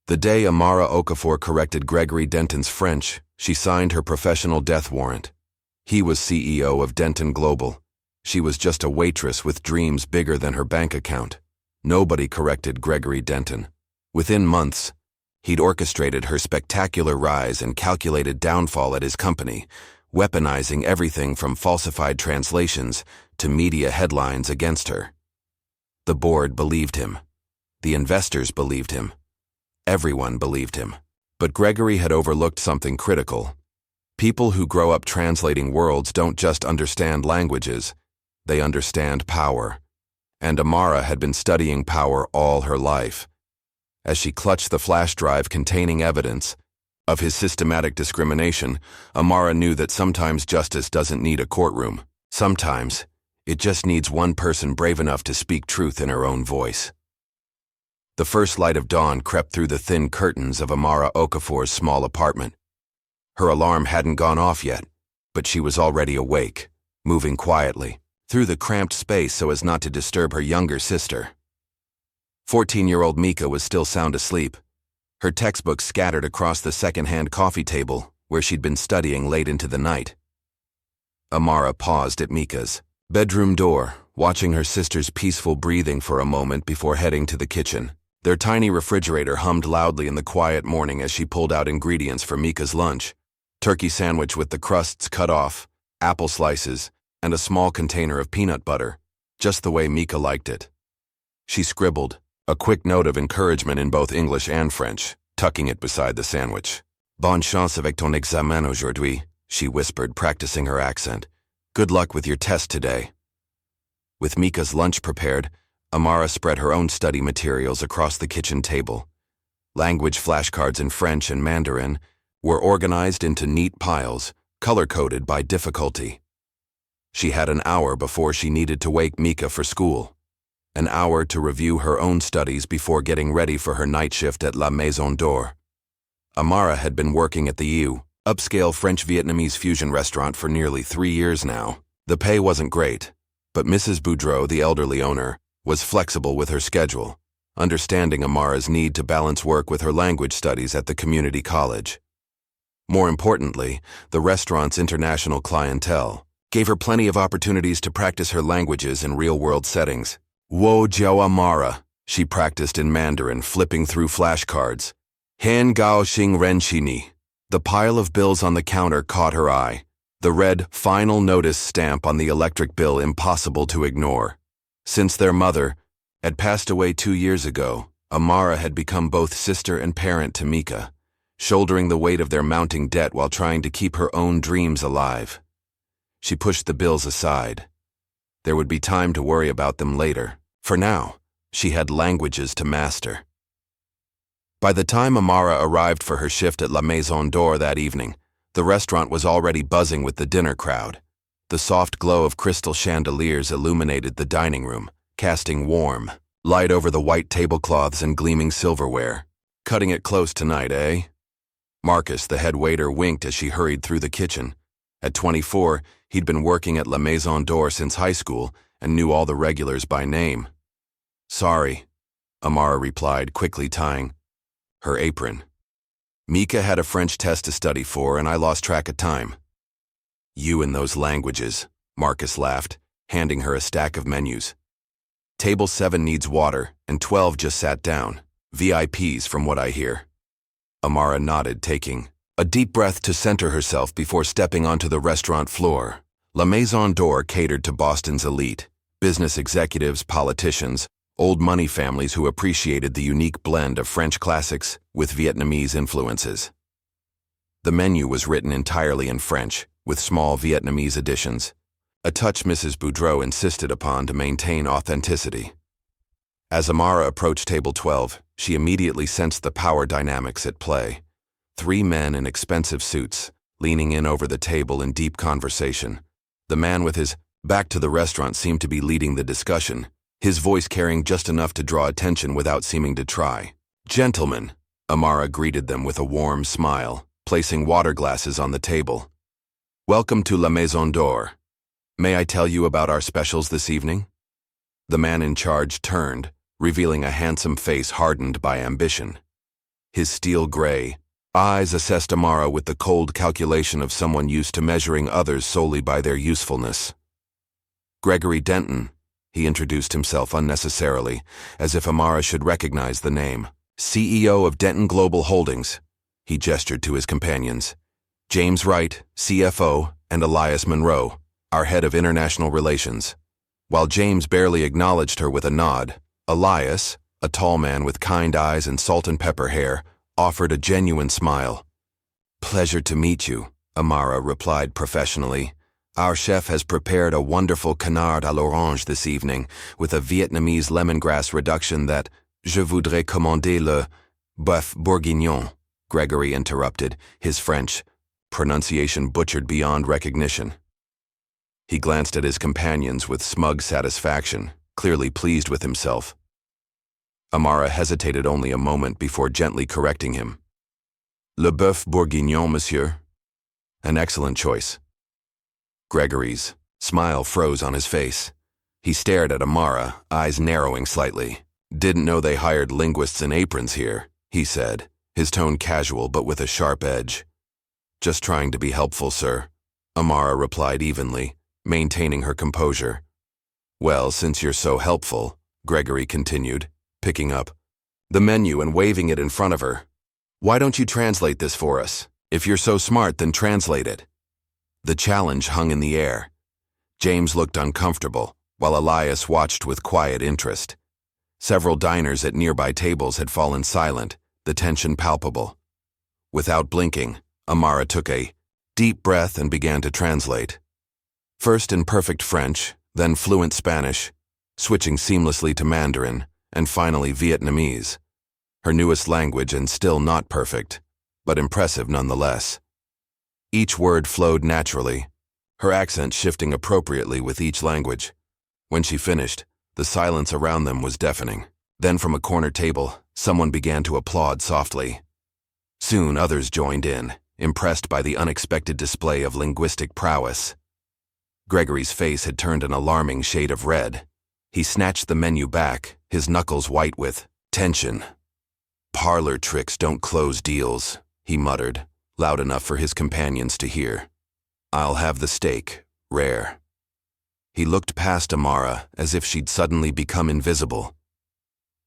The day Amara Okafor corrected Gregory Denton's French, she signed her professional death warrant. He was CEO of Denton Global. She was just a waitress with dreams bigger than her bank account. Nobody corrected Gregory Denton. Within months, he'd orchestrated her spectacular rise and calculated downfall at his company, weaponizing everything from falsified translations to media headlines against her. The board believed him. The investors believed him. Everyone believed him. But Gregory had overlooked something critical. People who grow up translating worlds don't just understand languages, they understand power. And Amara had been studying power all her life. As she clutched the flash drive containing evidence of his systematic discrimination, Amara knew that sometimes justice doesn't need a courtroom. Sometimes, it just needs one person brave enough to speak truth in her own voice. The first light of dawn crept through the thin curtains of Amara Okafor's small apartment. Her alarm hadn't gone off yet, but she was already awake, moving quietly through the cramped space so as not to disturb her younger sister. 14-year-old Mika was still sound asleep, her textbooks scattered across the second-hand coffee table where she'd been studying late into the night. Amara paused at Mika's bedroom door, watching her sister's peaceful breathing for a moment before heading to the kitchen. Their tiny refrigerator hummed loudly in the quiet morning as she pulled out ingredients for Mika's lunch: turkey sandwich with the crusts cut off, apple slices, and a small container of peanut butter, just the way Mika liked it. She scribbled a quick note of encouragement in both English and French, tucking it beside the sandwich. "Bonne chance avec ton examen aujourd'hui," she whispered, practicing her accent. "Good luck with your test today." With Mika's lunch prepared, Amara spread her own study materials across the kitchen table. Language flashcards in French and Mandarin were organized into neat piles, color-coded by difficulty. She had an hour before she needed to wake Mika for school. An hour to review her own studies before getting ready for her night shift at La Maison d'Or. Amara had been working at the upscale French-Vietnamese fusion restaurant for nearly 3 years now. The pay wasn't great, but Mrs. Boudreau, the elderly owner, was flexible with her schedule, understanding Amara's need to balance work with her language studies at the community college. More importantly, the restaurant's international clientele gave her plenty of opportunities to practice her languages in real-world settings. "Wo jiao Amara," she practiced in Mandarin, flipping through flashcards. "Han gao xing ren ni." The pile of bills on the counter caught her eye, the red "Final Notice" stamp on the electric bill impossible to ignore. Since their mother had passed away 2 years ago, Amara had become both sister and parent to Mika, shouldering the weight of their mounting debt while trying to keep her own dreams alive. She pushed the bills aside. There would be time to worry about them later. For now, she had languages to master. By the time Amara arrived for her shift at La Maison d'Or that evening, the restaurant was already buzzing with the dinner crowd. The soft glow of crystal chandeliers illuminated the dining room, casting warm light over the white tablecloths and gleaming silverware. "Cutting it close tonight, eh?" Marcus, the head waiter, winked as she hurried through the kitchen. At 24, he'd been working at La Maison d'Or since high school and knew all the regulars by name. "Sorry," Amara replied, quickly tying her apron. "Mika had a French test to study for, and I lost track of time." "You and those languages," Marcus laughed, handing her a stack of menus. "Table 7 needs water, and 12 just sat down. VIPs, from what I hear." Amara nodded, taking a deep breath to center herself before stepping onto the restaurant floor. La Maison d'Or catered to Boston's elite, business executives, politicians, old money families who appreciated the unique blend of French classics with Vietnamese influences. The menu was written entirely in French, with small Vietnamese additions, a touch Mrs. Boudreau insisted upon to maintain authenticity. As Amara approached table 12, she immediately sensed the power dynamics at play. 3 men in expensive suits, leaning in over the table in deep conversation. The man with his back to the restaurant seemed to be leading the discussion, his voice carrying just enough to draw attention without seeming to try. "Gentlemen," Amara greeted them with a warm smile, placing water glasses on the table. "Welcome to La Maison d'Or. May I tell you about our specials this evening?" The man in charge turned, revealing a handsome face hardened by ambition. his steel gray eyes assessed Amara with the cold calculation of someone used to measuring others solely by their usefulness. Gregory Denton, he introduced himself unnecessarily, as if Amara should recognize the name. CEO of Denton Global Holdings, he gestured to his companions. James Wright, CFO, and Elias Monroe, our head of international relations. While James barely acknowledged her with a nod, Elias, a tall man with kind eyes and salt and pepper hair, offered a genuine smile. Pleasure to meet you, Amara replied professionally. Our chef has prepared a wonderful canard à l'orange this evening with a Vietnamese lemongrass reduction that je voudrais commander le bœuf bourguignon, Gregory interrupted, his French pronunciation butchered beyond recognition. He glanced at his companions with smug satisfaction, clearly pleased with himself. Amara hesitated only a moment before gently correcting him. Le bœuf bourguignon, monsieur. An excellent choice. Gregory's smile froze on his face. He stared at Amara, eyes narrowing slightly. Didn't know they hired linguists in aprons here, he said, his tone casual but with a sharp edge. Just trying to be helpful, sir, Amara replied evenly, maintaining her composure. Well, since you're so helpful, Gregory continued, picking up the menu and waving it in front of her. Why don't you translate this for us? If you're so smart, then translate it. The challenge hung in the air. James looked uncomfortable, while Elias watched with quiet interest. Several diners at nearby tables had fallen silent, the tension palpable. Without blinking, Amara took a deep breath and began to translate. First in perfect French, then fluent Spanish, switching seamlessly to Mandarin, and finally Vietnamese. Her newest language and still not perfect, but impressive nonetheless. Each word flowed naturally, her accent shifting appropriately with each language. When she finished, the silence around them was deafening. Then from a corner table, someone began to applaud softly. Soon others joined in, impressed by the unexpected display of linguistic prowess. Gregory's face had turned an alarming shade of red. He snatched the menu back, his knuckles white with tension. Parlor tricks don't close deals, he muttered, loud enough for his companions to hear. I'll have the steak, rare. He looked past Amara as if she'd suddenly become invisible.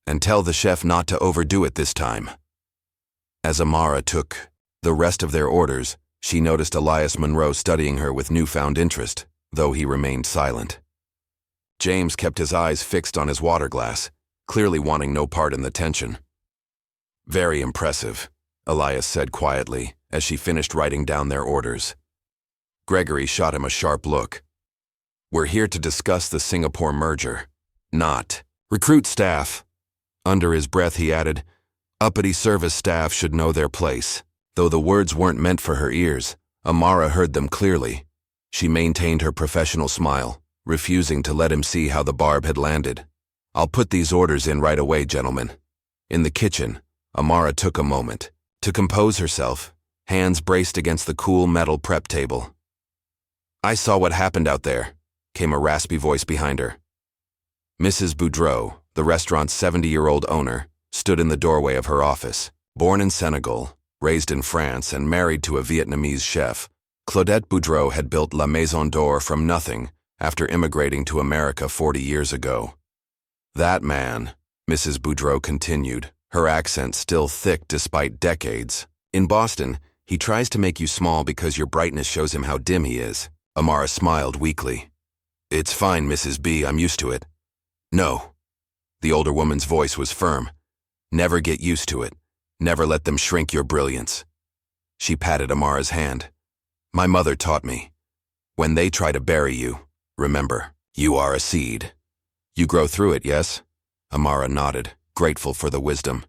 And tell the chef not to overdo it this time. As Amara took the rest of their orders, she noticed Elias Monroe studying her with newfound interest, though he remained silent. James kept his eyes fixed on his water glass, clearly wanting no part in the tension. Very impressive, Elias said quietly, as she finished writing down their orders. Gregory shot him a sharp look. We're here to discuss the Singapore merger, not recruit staff. Under his breath he added, uppity service staff should know their place. Though the words weren't meant for her ears, Amara heard them clearly. She maintained her professional smile, refusing to let him see how the barb had landed. I'll put these orders in right away, gentlemen. In the kitchen, Amara took a moment to compose herself, hands braced against the cool metal prep table. I saw what happened out there, came a raspy voice behind her. Mrs. Boudreau, the restaurant's 70-year-old owner, stood in the doorway of her office. Born in Senegal, raised in France, and married to a Vietnamese chef, Claudette Boudreau had built La Maison d'Or from nothing after immigrating to America 40 years ago. That man, Mrs. Boudreau continued, her accent still thick despite decades. In Boston, he tries to make you small because your brightness shows him how dim he is. Amara smiled weakly. It's fine, Mrs. B, I'm used to it. No. The older woman's voice was firm. Never get used to it. Never let them shrink your brilliance. She patted Amara's hand. My mother taught me. When they try to bury you, remember, you are a seed. You grow through it, yes? Amara nodded, grateful for the wisdom.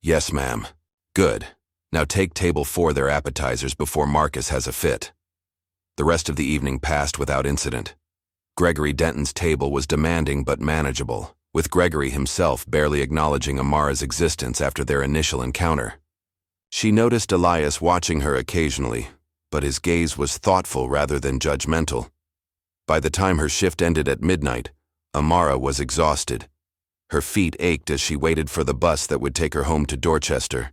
Yes, ma'am. Good. Now take table 4 their appetizers before Marcus has a fit. The rest of the evening passed without incident. Gregory Denton's table was demanding but manageable, with Gregory himself barely acknowledging Amara's existence after their initial encounter. She noticed Elias watching her occasionally, but his gaze was thoughtful rather than judgmental. By the time her shift ended at midnight, Amara was exhausted. Her feet ached as she waited for the bus that would take her home to Dorchester.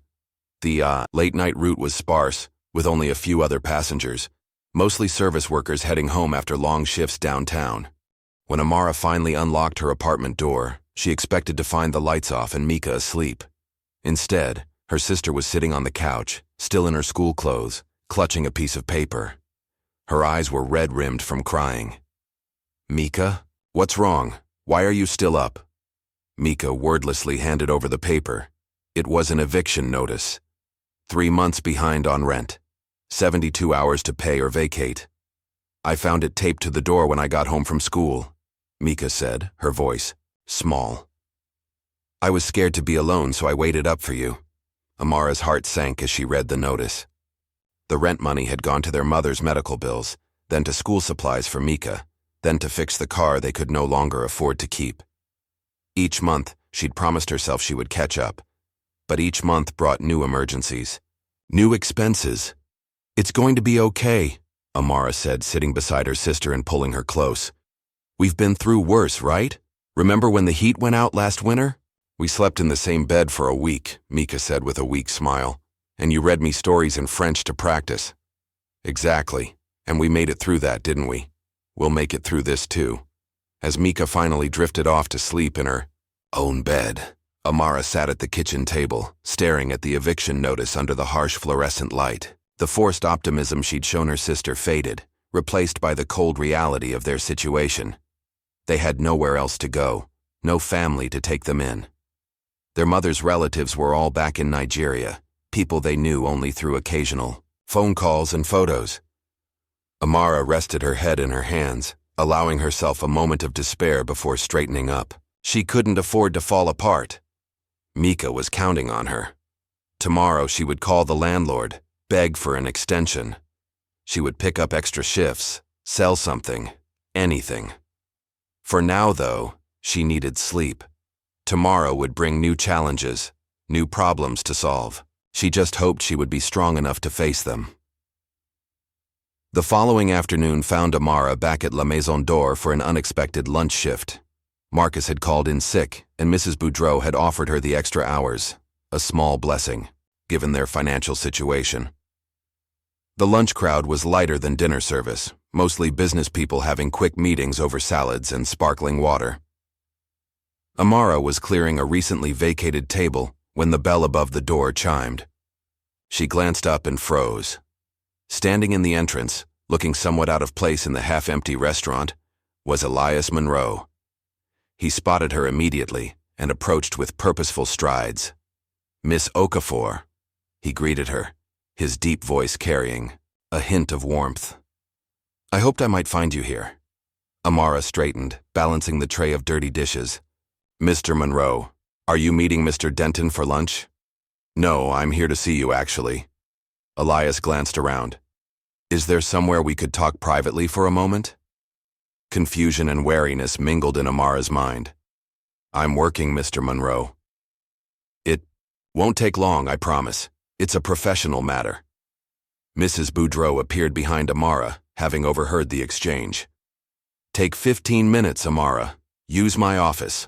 The late-night route was sparse, with only a few other passengers, mostly service workers heading home after long shifts downtown. When Amara finally unlocked her apartment door, she expected to find the lights off and Mika asleep. Instead, her sister was sitting on the couch, still in her school clothes, clutching a piece of paper. Her eyes were red-rimmed from crying. "Mika, what's wrong? Why are you still up?" Mika wordlessly handed over the paper. It was an eviction notice. 3 months behind on rent. 72 hours to pay or vacate. "I found it taped to the door when I got home from school," Mika said, her voice small. "I was scared to be alone, so I waited up for you." Amara's heart sank as she read the notice. The rent money had gone to their mother's medical bills, then to school supplies for Mika, then to fix the car they could no longer afford to keep. Each month, she'd promised herself she would catch up, but each month brought new emergencies, new expenses. "It's going to be okay," Amara said, sitting beside her sister and pulling her close. "We've been through worse, right? Remember when the heat went out last winter?" "We slept in the same bed for a week," Mika said with a weak smile. "And you read me stories in French to practice." "Exactly. And we made it through that, didn't we? We'll make it through this too." As Mika finally drifted off to sleep in her own bed, Amara sat at the kitchen table, staring at the eviction notice under the harsh fluorescent light. The forced optimism she'd shown her sister faded, replaced by the cold reality of their situation. They had nowhere else to go, no family to take them in. Their mother's relatives were all back in Nigeria, people they knew only through occasional phone calls and photos. Amara rested her head in her hands, allowing herself a moment of despair before straightening up. She couldn't afford to fall apart. Mika was counting on her. Tomorrow she would call the landlord, beg for an extension. She would pick up extra shifts, sell something, anything. For now, though, she needed sleep. Tomorrow would bring new challenges, new problems to solve. She just hoped she would be strong enough to face them. The following afternoon found Amara back at La Maison d'Or for an unexpected lunch shift. Marcus had called in sick, and Mrs. Boudreau had offered her the extra hours, a small blessing, given their financial situation. The lunch crowd was lighter than dinner service, mostly business people having quick meetings over salads and sparkling water. Amara was clearing a recently vacated table when the bell above the door chimed. She glanced up and froze. Standing in the entrance, looking somewhat out of place in the half-empty restaurant, was Elias Monroe. He spotted her immediately and approached with purposeful strides. "Miss Okafor," he greeted her, his deep voice carrying a hint of warmth. "I hoped I might find you here." Amara straightened, balancing the tray of dirty dishes. "Mr. Monroe, are you meeting Mr. Denton for lunch?" "No, I'm here to see you, actually." Elias glanced around. "Is there somewhere we could talk privately for a moment?" Confusion and wariness mingled in Amara's mind. "I'm working, Mr. Monroe." "It won't take long, I promise. It's a professional matter." Mrs. Boudreau appeared behind Amara, having overheard the exchange. "Take 15 minutes, Amara. Use my office."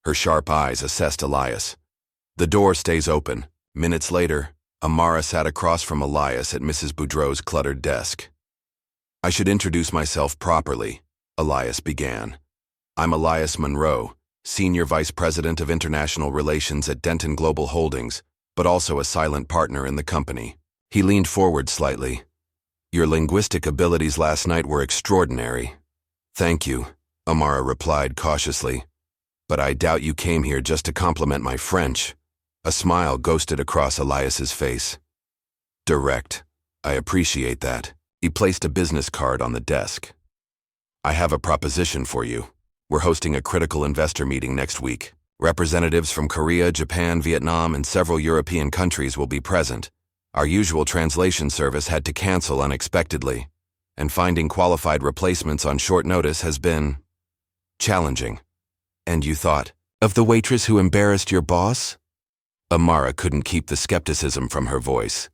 Her sharp eyes assessed Elias. "The door stays open." Minutes later, Amara sat across from Elias at Mrs. Boudreau's cluttered desk. "I should introduce myself properly," Elias began. "I'm Elias Monroe, Senior Vice President of International Relations at Denton Global Holdings, but also a silent partner in the company." He leaned forward slightly. "Your linguistic abilities last night were extraordinary." "Thank you," Amara replied cautiously. "But I doubt you came here just to compliment my French." A smile ghosted across Elias's face. "Direct. I appreciate that." He placed a business card on the desk. "I have a proposition for you. We're hosting a critical investor meeting next week. Representatives from Korea, Japan, Vietnam, and several European countries will be present. Our usual translation service had to cancel unexpectedly, and finding qualified replacements on short notice has been challenging." "And you thought of the waitress who embarrassed your boss?" Amara couldn't keep the skepticism from her voice.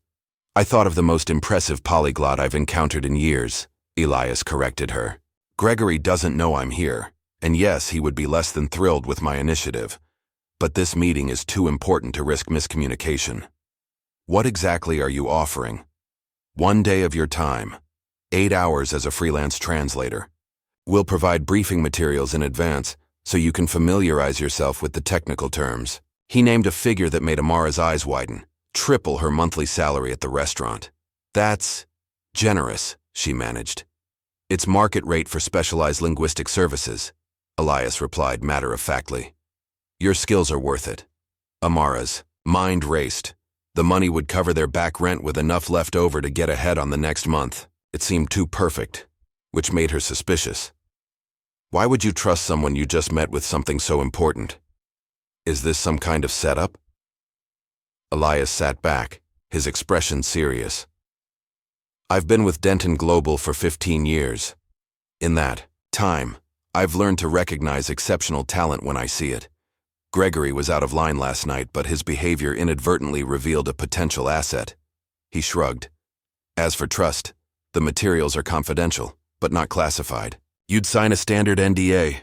"I thought of the most impressive polyglot I've encountered in years," Elias corrected her. "Gregory doesn't know I'm here, and yes, he would be less than thrilled with my initiative. But this meeting is too important to risk miscommunication." What exactly are you offering? 1 day of your time. 8 hours as a freelance translator. We'll provide briefing materials in advance so you can familiarize yourself with the technical terms. He named a figure that made Amara's eyes widen. Triple her monthly salary at the restaurant. That's generous, she managed. It's market rate for specialized linguistic services, Elias replied matter-of-factly. Your skills are worth it. Amara's mind raced. The money would cover their back rent with enough left over to get ahead on the next month. It seemed too perfect, which made her suspicious. Why would you trust someone you just met with something so important? Is this some kind of setup? Elias sat back, his expression serious. I've been with Denton Global for 15 years. In that time, I've learned to recognize exceptional talent when I see it. Gregory was out of line last night, but his behavior inadvertently revealed a potential asset. He shrugged. As for trust, the materials are confidential, but not classified. You'd sign a standard NDA.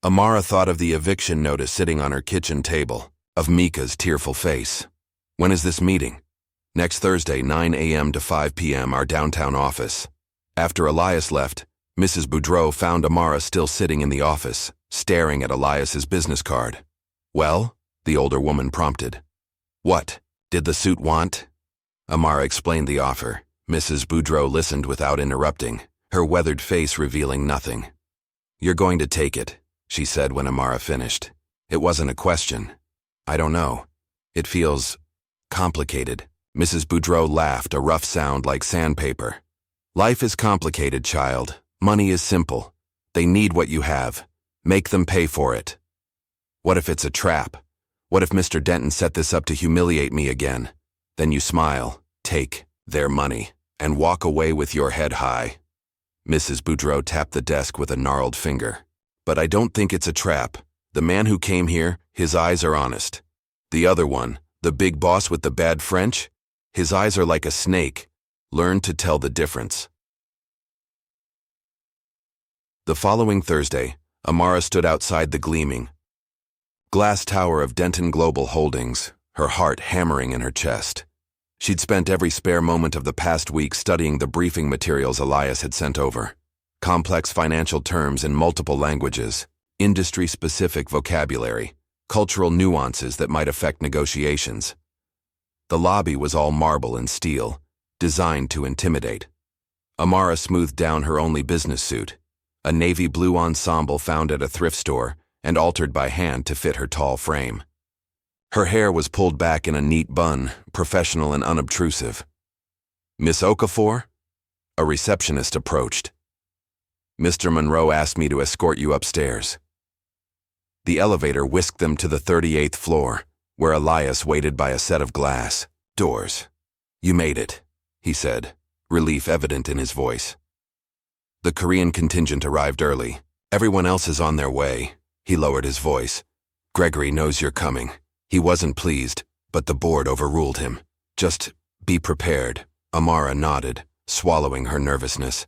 Amara thought of the eviction notice sitting on her kitchen table, of Mika's tearful face. When is this meeting? Next Thursday, 9 a.m. to 5 p.m., our downtown office. After Elias left, Mrs. Boudreau found Amara still sitting in the office, staring at Elias's business card. Well, the older woman prompted. What did the suit want? Amara explained the offer. Mrs. Boudreau listened without interrupting, her weathered face revealing nothing. You're going to take it, she said when Amara finished. It wasn't a question. I don't know. It feels complicated. Mrs. Boudreau laughed, a rough sound like sandpaper. Life is complicated, child. Money is simple. They need what you have. Make them pay for it. What if it's a trap? What if Mr. Denton set this up to humiliate me again? Then you smile, take their money, and walk away with your head high. Mrs. Boudreau tapped the desk with a gnarled finger. But I don't think it's a trap. The man who came here, his eyes are honest. The other one, the big boss with the bad French, his eyes are like a snake. Learn to tell the difference. The following Thursday, Amara stood outside the gleaming glass tower of Denton Global Holdings, her heart hammering in her chest. She'd spent every spare moment of the past week studying the briefing materials Elias had sent over. Complex financial terms in multiple languages, industry-specific vocabulary, cultural nuances that might affect negotiations. The lobby was all marble and steel, designed to intimidate. Amara smoothed down her only business suit, a navy blue ensemble found at a thrift store and altered by hand to fit her tall frame. Her hair was pulled back in a neat bun, professional and unobtrusive. Miss Okafor? A receptionist approached. Mr. Monroe asked me to escort you upstairs. The elevator whisked them to the 38th floor, where Elias waited by a set of glass doors. You made it, he said, relief evident in his voice. The Korean contingent arrived early. Everyone else is on their way. He lowered his voice. Gregory knows you're coming. He wasn't pleased, but the board overruled him. Just be prepared. Amara nodded, swallowing her nervousness.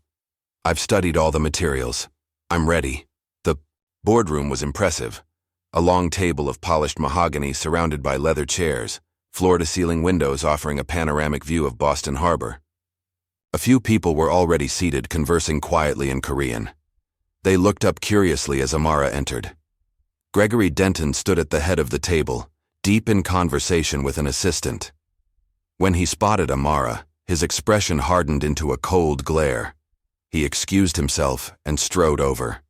I've studied all the materials. I'm ready. The boardroom was impressive. A long table of polished mahogany surrounded by leather chairs, floor-to-ceiling windows offering a panoramic view of Boston Harbor. A few people were already seated, conversing quietly in Korean. They looked up curiously as Amara entered. Gregory Denton stood at the head of the table, deep in conversation with an assistant. When he spotted Amara, his expression hardened into a cold glare. He excused himself and strode over.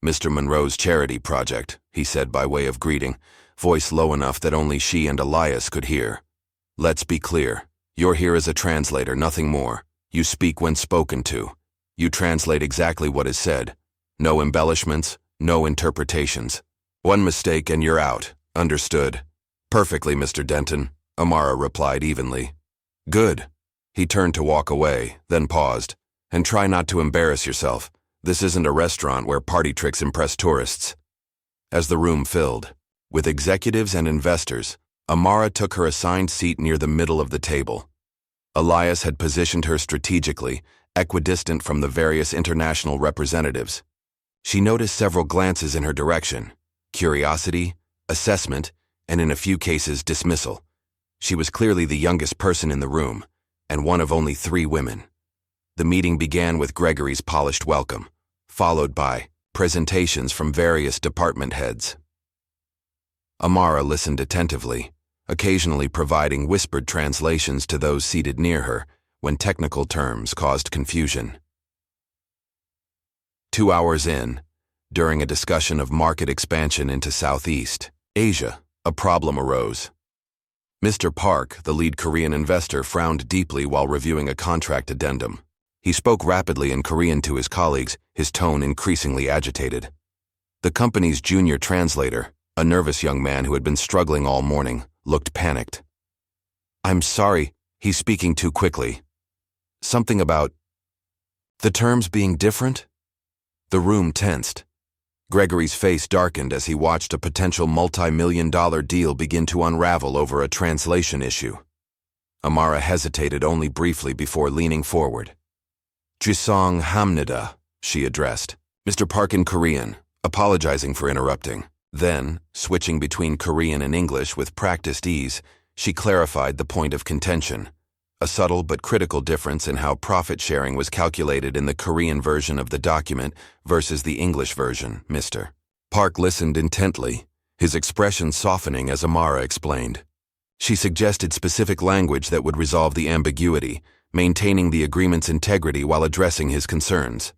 Mr. Monroe's charity project, he said by way of greeting, voice low enough that only she and Elias could hear. Let's be clear. You're here as a translator, nothing more. You speak when spoken to. You translate exactly what is said. No embellishments, no interpretations. One mistake and you're out. Understood. Perfectly, Mr. Denton, Amara replied evenly. Good. He turned to walk away, then paused. And try not to embarrass yourself. This isn't a restaurant where party tricks impress tourists. As the room filled, with executives and investors, Amara took her assigned seat near the middle of the table. Elias had positioned her strategically, equidistant from the various international representatives. She noticed several glances in her direction. Curiosity, assessment, and in a few cases dismissal. She was clearly the youngest person in the room, and one of only 3 women. The meeting began with Gregory's polished welcome, followed by presentations from various department heads. Amara listened attentively, occasionally providing whispered translations to those seated near her when technical terms caused confusion. 2 hours in, during a discussion of market expansion into Southeast Asia, a problem arose. Mr. Park, the lead Korean investor, frowned deeply while reviewing a contract addendum. He spoke rapidly in Korean to his colleagues, his tone increasingly agitated. The company's junior translator, a nervous young man who had been struggling all morning, looked panicked. "I'm sorry, he's speaking too quickly. Something about the terms being different?" The room tensed. Gregory's face darkened as he watched a potential multi-million-dollar deal begin to unravel over a translation issue. Amara hesitated only briefly before leaning forward. "Jisong hamnida," she addressed, Mr. Park in Korean, apologizing for interrupting. Then, switching between Korean and English with practiced ease, she clarified the point of contention, a subtle but critical difference in how profit sharing was calculated in the Korean version of the document versus the English version. Mr. Park listened intently, his expression softening as Amara explained. She suggested specific language that would resolve the ambiguity, maintaining the agreement's integrity while addressing his concerns.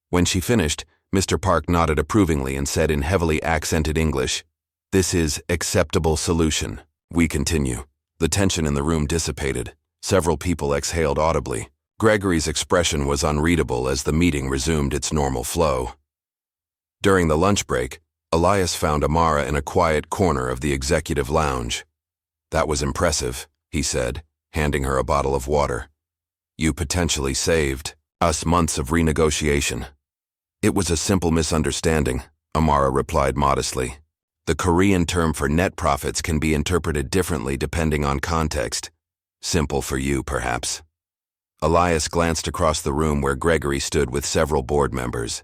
When she finished, Mr. Park nodded approvingly and said in heavily accented English, "This is acceptable solution. We continue." The tension in the room dissipated. Several people exhaled audibly. Gregory's expression was unreadable as the meeting resumed its normal flow. During the lunch break, Elias found Amara in a quiet corner of the executive lounge. "That was impressive," he said, handing her a bottle of water. "You potentially saved us months of renegotiation." "It was a simple misunderstanding," Amara replied modestly. "The Korean term for net profits can be interpreted differently depending on context. Simple for you, perhaps." Elias glanced across the room where Gregory stood with several board members.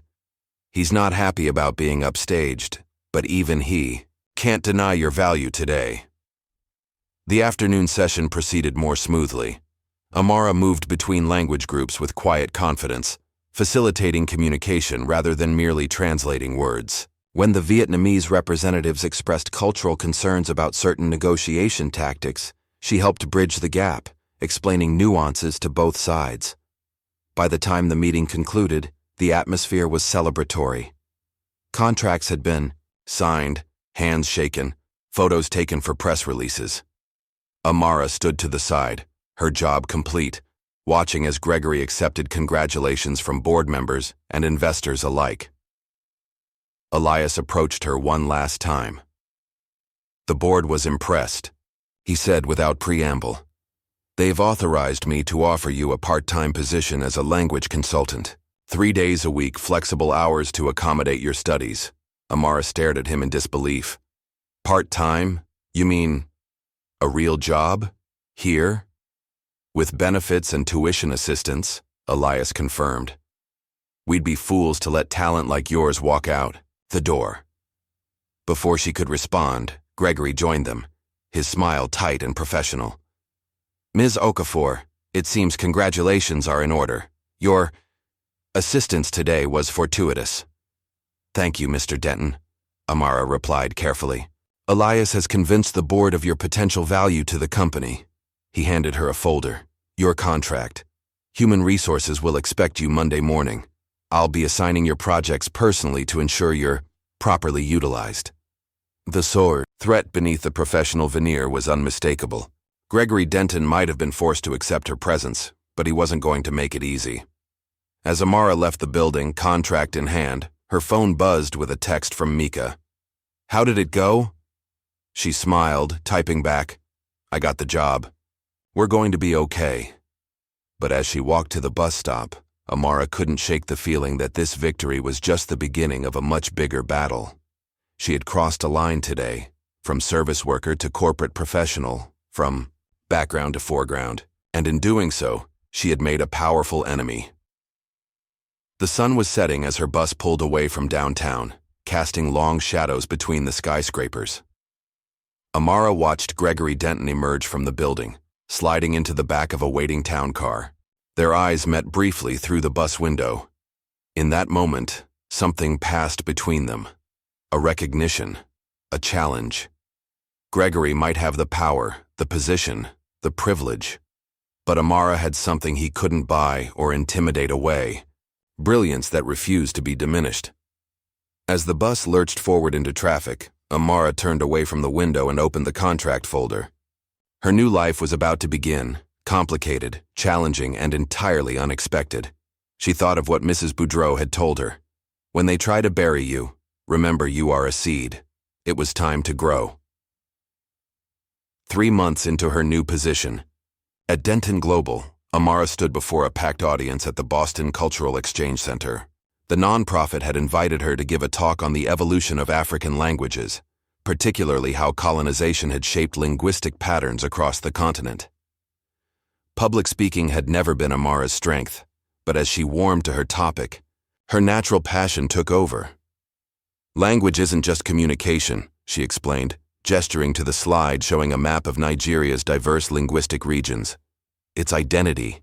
"He's not happy about being upstaged, but even he can't deny your value today." The afternoon session proceeded more smoothly. Amara moved between language groups with quiet confidence, facilitating communication rather than merely translating words. When the Vietnamese representatives expressed cultural concerns about certain negotiation tactics, she helped bridge the gap, explaining nuances to both sides. By the time the meeting concluded, the atmosphere was celebratory. Contracts had been signed, hands shaken, photos taken for press releases. Amara stood to the side, her job complete, watching as Gregory accepted congratulations from board members and investors alike. Elias approached her one last time. "The board was impressed," he said without preamble. "They've authorized me to offer you a part-time position as a language consultant. 3 days a week, flexible hours to accommodate your studies." Amara stared at him in disbelief. "Part-time? You mean a real job? Here?" "With benefits and tuition assistance," Elias confirmed. "We'd be fools to let talent like yours walk out the door." Before she could respond, Gregory joined them, his smile tight and professional. "Ms. Okafor, it seems congratulations are in order. Your assistance today was fortuitous." "Thank you, Mr. Denton," Amara replied carefully. "Elias has convinced the board of your potential value to the company." He handed her a folder. "Your contract. Human Resources will expect you Monday morning. I'll be assigning your projects personally to ensure you're properly utilized." The threat beneath the professional veneer was unmistakable. Gregory Denton might have been forced to accept her presence, but he wasn't going to make it easy. As Amara left the building, contract in hand, her phone buzzed with a text from Mika. "How did it go?" She smiled, typing back, "I got the job. We're going to be okay." But as she walked to the bus stop, Amara couldn't shake the feeling that this victory was just the beginning of a much bigger battle. She had crossed a line today, from service worker to corporate professional, from background to foreground, and in doing so, she had made a powerful enemy. The sun was setting as her bus pulled away from downtown, casting long shadows between the skyscrapers. Amara watched Gregory Denton emerge from the building, sliding into the back of a waiting town car. Their eyes met briefly through the bus window. In that moment, something passed between them. A recognition, a challenge. Gregory might have the power, the position, the privilege. But Amara had something he couldn't buy or intimidate away. Brilliance that refused to be diminished. As the bus lurched forward into traffic, Amara turned away from the window and opened the contract folder. Her new life was about to begin, complicated, challenging, and entirely unexpected. She thought of what Mrs. Boudreau had told her. When they try to bury you, remember you are a seed. It was time to grow. 3 months into her new position. At Denton Global, Amara stood before a packed audience at the Boston Cultural Exchange Center. The nonprofit had invited her to give a talk on the evolution of African languages, particularly how colonization had shaped linguistic patterns across the continent. Public speaking had never been Amara's strength, but as she warmed to her topic, her natural passion took over. Language isn't just communication, she explained, gesturing to the slide showing a map of Nigeria's diverse linguistic regions. It's identity.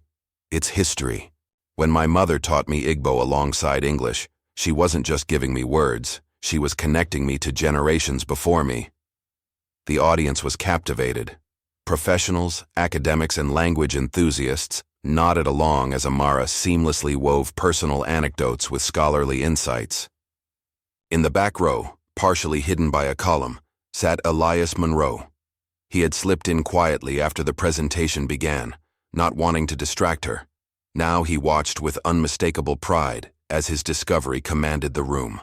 It's history. When my mother taught me Igbo alongside English, she wasn't just giving me words, she was connecting me to generations before me. The audience was captivated. Professionals, academics, and language enthusiasts nodded along as Amara seamlessly wove personal anecdotes with scholarly insights. In the back row, partially hidden by a column, sat Elias Monroe. He had slipped in quietly after the presentation began, not wanting to distract her. Now he watched with unmistakable pride as his discovery commanded the room.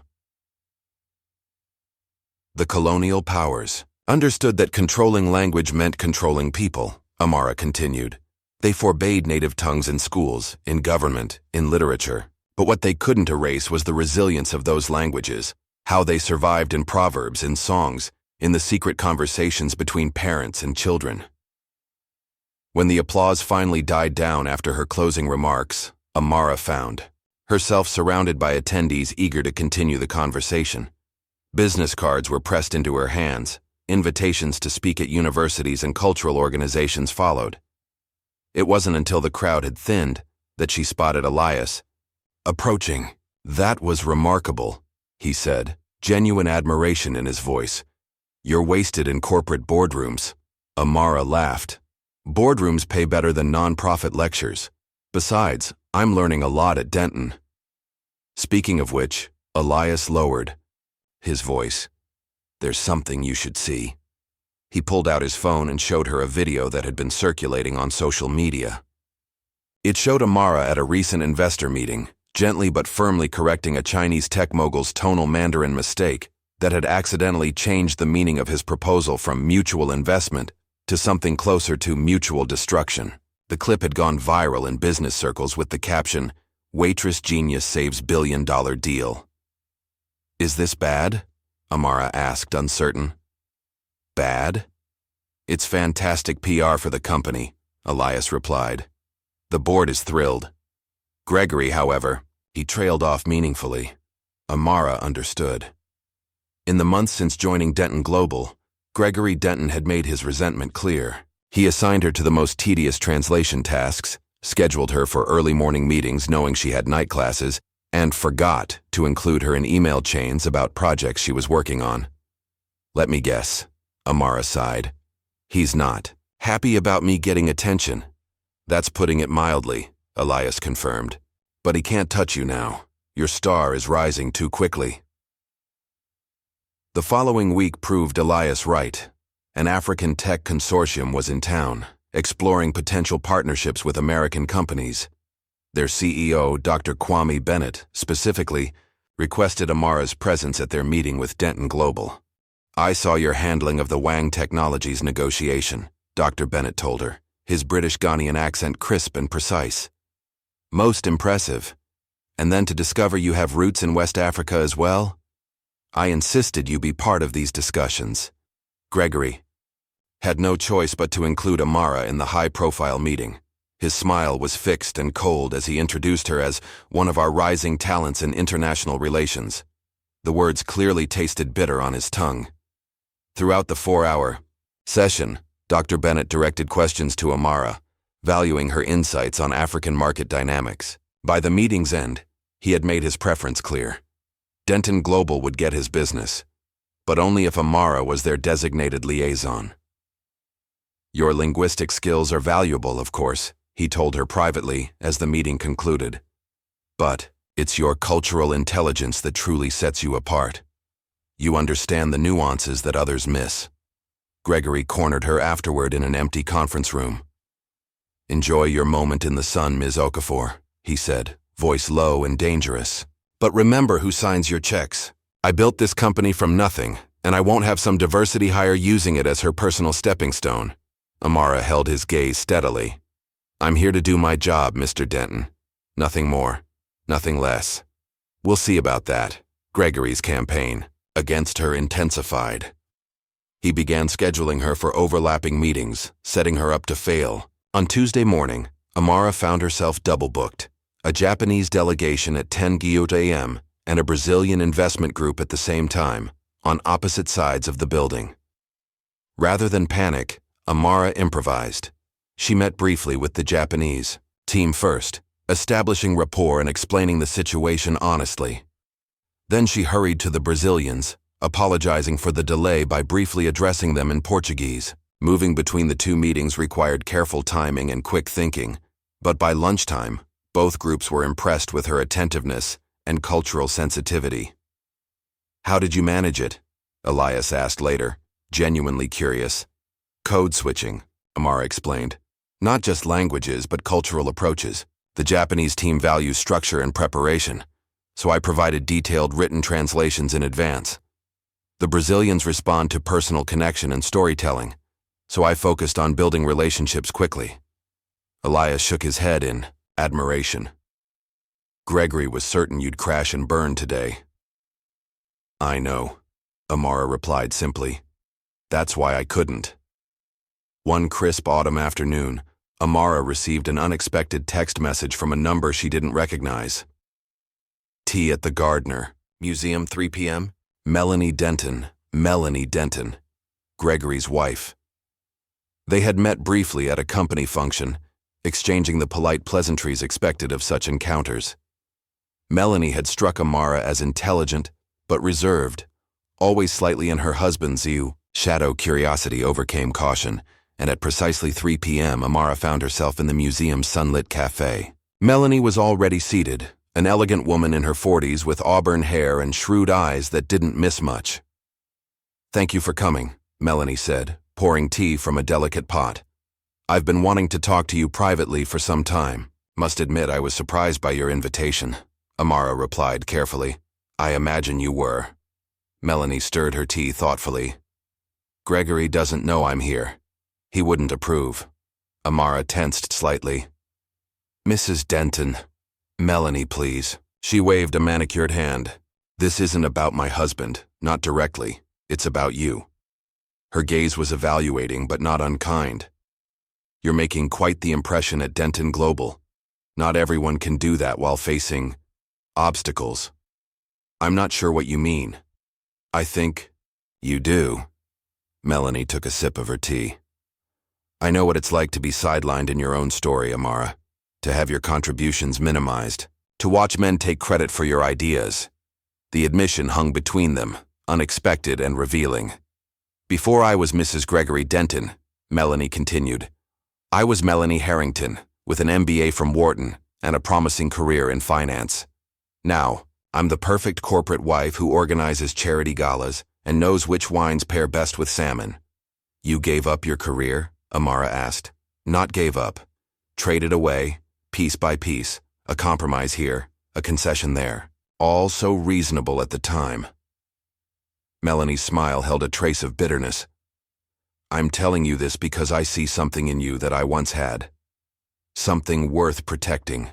The colonial powers understood that controlling language meant controlling people, Amara continued. They forbade native tongues in schools, in government, in literature. But what they couldn't erase was the resilience of those languages, how they survived in proverbs, in songs, in the secret conversations between parents and children. When the applause finally died down after her closing remarks, Amara found herself surrounded by attendees eager to continue the conversation. Business cards were pressed into her hands. Invitations to speak at universities and cultural organizations followed. It wasn't until the crowd had thinned that she spotted Elias approaching. "That was remarkable," he said, genuine admiration in his voice. "You're wasted in corporate boardrooms." Amara laughed. "Boardrooms pay better than non-profit lectures. Besides, I'm learning a lot at Denton." Speaking of which, Elias lowered his voice. "There's something you should see." He pulled out his phone and showed her a video that had been circulating on social media. It showed Amara at a recent investor meeting, gently but firmly correcting a Chinese tech mogul's tonal Mandarin mistake that had accidentally changed the meaning of his proposal from mutual investment to something closer to mutual destruction. The clip had gone viral in business circles with the caption, "Waitress genius saves billion-dollar deal." "Is this bad?" Amara asked, uncertain. "Bad? It's fantastic PR for the company," Elias replied. "The board is thrilled." Gregory, however, he trailed off meaningfully. Amara understood. In the months since joining Denton Global, Gregory Denton had made his resentment clear. He assigned her to the most tedious translation tasks, scheduled her for early morning meetings knowing she had night classes, and forgot to include her in email chains about projects she was working on. "Let me guess," Amara sighed. "He's not happy about me getting attention." "That's putting it mildly," Elias confirmed. "But he can't touch you now. Your star is rising too quickly." The following week proved Elias right. An African tech consortium was in town, exploring potential partnerships with American companies. Their CEO, Dr. Kwame Bennett, specifically, requested Amara's presence at their meeting with Denton Global. "I saw your handling of the Wang Technologies negotiation," Dr. Bennett told her, his British Ghanaian accent crisp and precise. "Most impressive. And then to discover you have roots in West Africa as well? I insisted you be part of these discussions." Gregory had no choice but to include Amara in the high-profile meeting. His smile was fixed and cold as he introduced her as one of our rising talents in international relations. The words clearly tasted bitter on his tongue. Throughout the 4-hour, Session, Dr. Bennett directed questions to Amara, valuing her insights on African market dynamics. By the meeting's end, he had made his preference clear. Denton Global would get his business, but only if Amara was their designated liaison. Your linguistic skills are valuable, of course, he told her privately as the meeting concluded. But it's your cultural intelligence that truly sets you apart. You understand the nuances that others miss. Gregory cornered her afterward in an empty conference room. Enjoy your moment in the sun, Ms. Okafor, he said, voice low and dangerous. But remember who signs your checks. I built this company from nothing, and I won't have some diversity hire using it as her personal stepping stone. Amara held his gaze steadily. I'm here to do my job, Mr. Denton. Nothing more, nothing less. We'll see about that. Gregory's campaign against her intensified. He began scheduling her for overlapping meetings, setting her up to fail. On Tuesday morning, Amara found herself double-booked. A Japanese delegation at 10 a.m. and a Brazilian investment group at the same time, on opposite sides of the building. Rather than panic, Amara improvised. She met briefly with the Japanese team first, establishing rapport and explaining the situation honestly. Then she hurried to the Brazilians, apologizing for the delay by briefly addressing them in Portuguese. Moving between the two meetings required careful timing and quick thinking, but by lunchtime, both groups were impressed with her attentiveness and cultural sensitivity. How did you manage it? Elias asked later, genuinely curious. Code switching, Amara explained. Not just languages, but cultural approaches. The Japanese team values structure and preparation, so I provided detailed written translations in advance. The Brazilians respond to personal connection and storytelling, so I focused on building relationships quickly. Elias shook his head in admiration. Gregory was certain you'd crash and burn today. I know, Amara replied simply. That's why I couldn't. One crisp autumn afternoon, Amara received an unexpected text message from a number she didn't recognize. Tea at the Gardner, Museum 3 p.m. Melanie Denton, Gregory's wife. They had met briefly at a company function, exchanging the polite pleasantries expected of such encounters. Melanie had struck Amara as intelligent, but reserved, always slightly in her husband's view. Shadow curiosity overcame caution, and at precisely 3 p.m. Amara found herself in the museum's sunlit cafe. Melanie was already seated, an elegant woman in her 40s with auburn hair and shrewd eyes that didn't miss much. Thank you for coming, Melanie said, pouring tea from a delicate pot. I've been wanting to talk to you privately for some time. Must admit I was surprised by your invitation, Amara replied carefully. I imagine you were. Melanie stirred her tea thoughtfully. Gregory doesn't know I'm here. He wouldn't approve. Amara tensed slightly. Mrs. Denton. Melanie, please. She waved a manicured hand. This isn't about my husband, not directly. It's about you. Her gaze was evaluating but not unkind. You're making quite the impression at Denton Global. Not everyone can do that while facing obstacles. I'm not sure what you mean. I think you do. Melanie took a sip of her tea. I know what it's like to be sidelined in your own story, Amara. To have your contributions minimized. To watch men take credit for your ideas. The admission hung between them, unexpected and revealing. Before I was Mrs. Gregory Denton, Melanie continued, I was Melanie Harrington, with an MBA from Wharton and a promising career in finance. Now, I'm the perfect corporate wife who organizes charity galas and knows which wines pair best with salmon. You gave up your career? Amara asked. Not gave up. Traded away, piece by piece, a compromise here, a concession there. All so reasonable at the time. Melanie's smile held a trace of bitterness. I'm telling you this because I see something in you that I once had. Something worth protecting.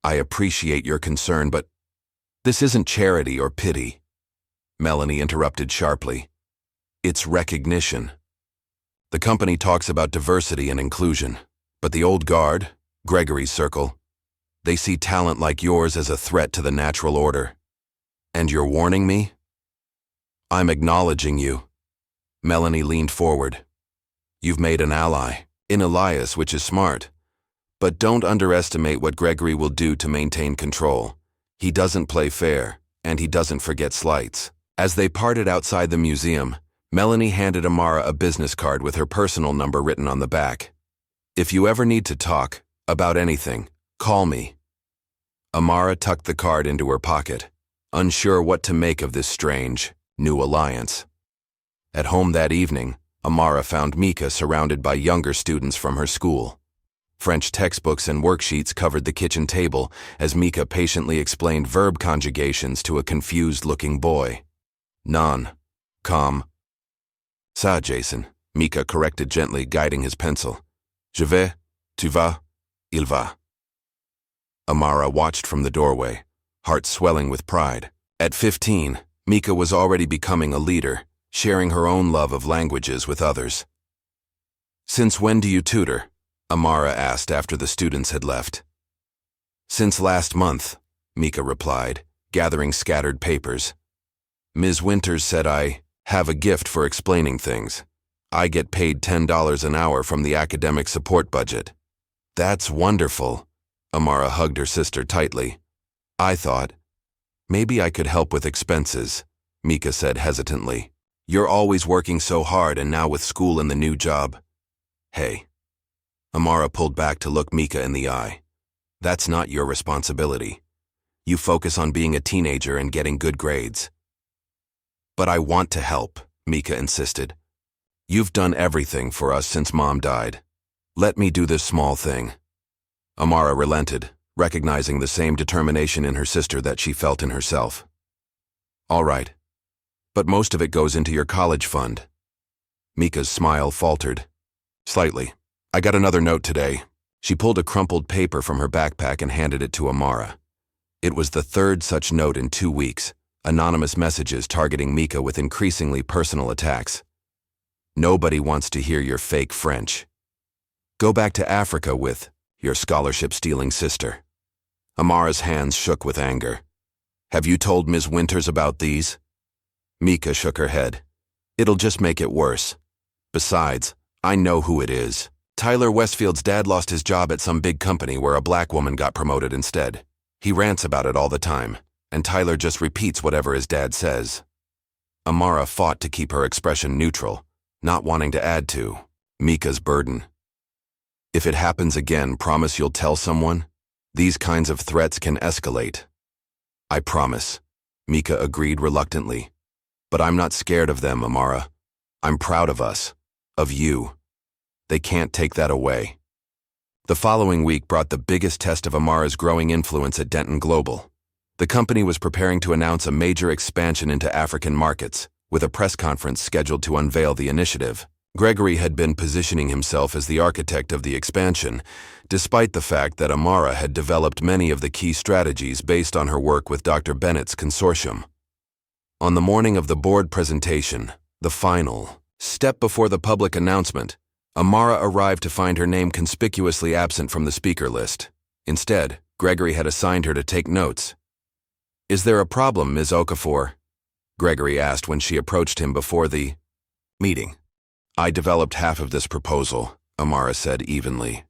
I appreciate your concern, but this isn't charity or pity. Melanie interrupted sharply. It's recognition. The company talks about diversity and inclusion, but the old guard, Gregory's circle, they see talent like yours as a threat to the natural order. And you're warning me? I'm acknowledging you. Melanie leaned forward. You've made an ally in Elias, which is smart. But don't underestimate what Gregory will do to maintain control. He doesn't play fair, and he doesn't forget slights. As they parted outside the museum, Melanie handed Amara a business card with her personal number written on the back. If you ever need to talk about anything, call me. Amara tucked the card into her pocket, unsure what to make of this strange, new alliance. At home that evening, Amara found Mika surrounded by younger students from her school. French textbooks and worksheets covered the kitchen table as Mika patiently explained verb conjugations to a confused-looking boy. Non. Com. Ça, Jason, Mika corrected gently, guiding his pencil. Je vais, tu vas, il va. Amara watched from the doorway, heart swelling with pride. At 15, Mika was already becoming a leader, sharing her own love of languages with others. Since when do you tutor? Amara asked after the students had left. Since last month, Mika replied, gathering scattered papers. Ms. Winters said I have a gift for explaining things. I get paid $10 an hour from the academic support budget. That's wonderful. Amara hugged her sister tightly. I thought, maybe I could help with expenses, Mika said hesitantly. You're always working so hard and now with school and the new job. Hey. Amara pulled back to look Mika in the eye. That's not your responsibility. You focus on being a teenager and getting good grades. But I want to help, Mika insisted. You've done everything for us since Mom died. Let me do this small thing. Amara relented, recognizing the same determination in her sister that she felt in herself. All right. But most of it goes into your college fund. Mika's smile faltered. Slightly. I got another note today. She pulled a crumpled paper from her backpack and handed it to Amara. It was the third such note in 2 weeks, anonymous messages targeting Mika with increasingly personal attacks. Nobody wants to hear your fake French. Go back to Africa with your scholarship-stealing sister. Amara's hands shook with anger. Have you told Ms. Winters about these? Mika shook her head. It'll just make it worse. Besides, I know who it is. Tyler Westfield's dad lost his job at some big company where a black woman got promoted instead. He rants about it all the time, and Tyler just repeats whatever his dad says. Amara fought to keep her expression neutral, not wanting to add to Mika's burden. If it happens again, promise you'll tell someone? These kinds of threats can escalate. I promise, Mika agreed reluctantly. But I'm not scared of them, Amara. I'm proud of us, of you. They can't take that away. The following week brought the biggest test of Amara's growing influence at Denton Global. The company was preparing to announce a major expansion into African markets, with a press conference scheduled to unveil the initiative. Gregory had been positioning himself as the architect of the expansion, despite the fact that Amara had developed many of the key strategies based on her work with Dr. Bennett's consortium. On the morning of the board presentation, the final step before the public announcement, Amara arrived to find her name conspicuously absent from the speaker list. Instead, Gregory had assigned her to take notes. Is there a problem, Ms. Okafor? Gregory asked when she approached him before the meeting. I developed half of this proposal, Amara said evenly.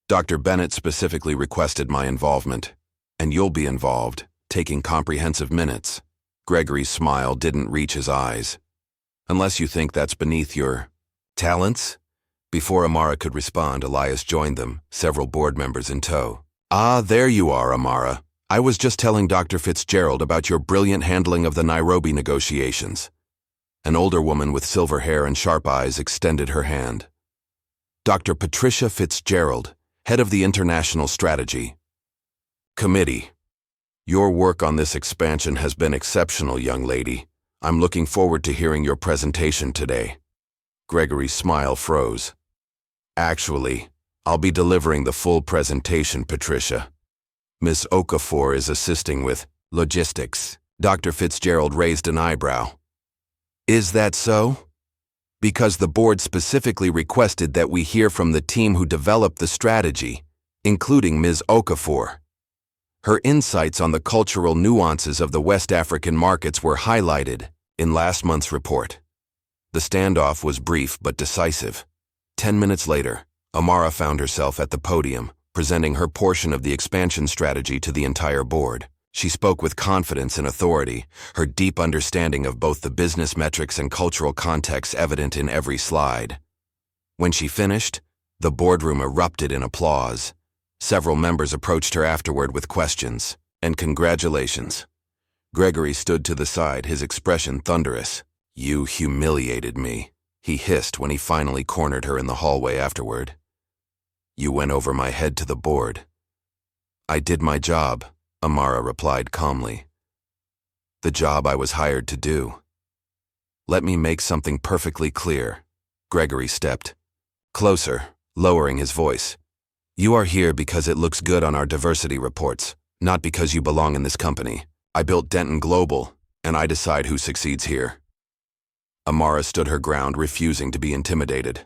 Dr. Bennett specifically requested my involvement, and you'll be involved, taking comprehensive minutes. Gregory's smile didn't reach his eyes. Unless you think that's beneath your talents? Before Amara could respond, Elias joined them, several board members in tow. Ah, there you are, Amara. I was just telling Dr. Fitzgerald about your brilliant handling of the Nairobi negotiations. An older woman with silver hair and sharp eyes extended her hand. Dr. Patricia Fitzgerald, head of the International Strategy Committee. Your work on this expansion has been exceptional, young lady. I'm looking forward to hearing your presentation today. Gregory's smile froze. Actually, I'll be delivering the full presentation, Patricia. Ms. Okafor is assisting with logistics. Dr. Fitzgerald raised an eyebrow. Is that so? Because the board specifically requested that we hear from the team who developed the strategy, including Ms. Okafor. Her insights on the cultural nuances of the West African markets were highlighted in last month's report. The standoff was brief but decisive. 10 minutes later, Amara found herself at the podium, presenting her portion of the expansion strategy to the entire board. She spoke with confidence and authority, her deep understanding of both the business metrics and cultural context evident in every slide. When she finished, the boardroom erupted in applause. Several members approached her afterward with questions and congratulations. Gregory stood to the side, his expression thunderous. "You humiliated me," he hissed when he finally cornered her in the hallway afterward. "You went over my head to the board." "I did my job," Amara replied calmly. "The job I was hired to do." "Let me make something perfectly clear." Gregory stepped closer, lowering his voice. "You are here because it looks good on our diversity reports, not because you belong in this company. I built Denton Global, and I decide who succeeds here." Amara stood her ground, refusing to be intimidated.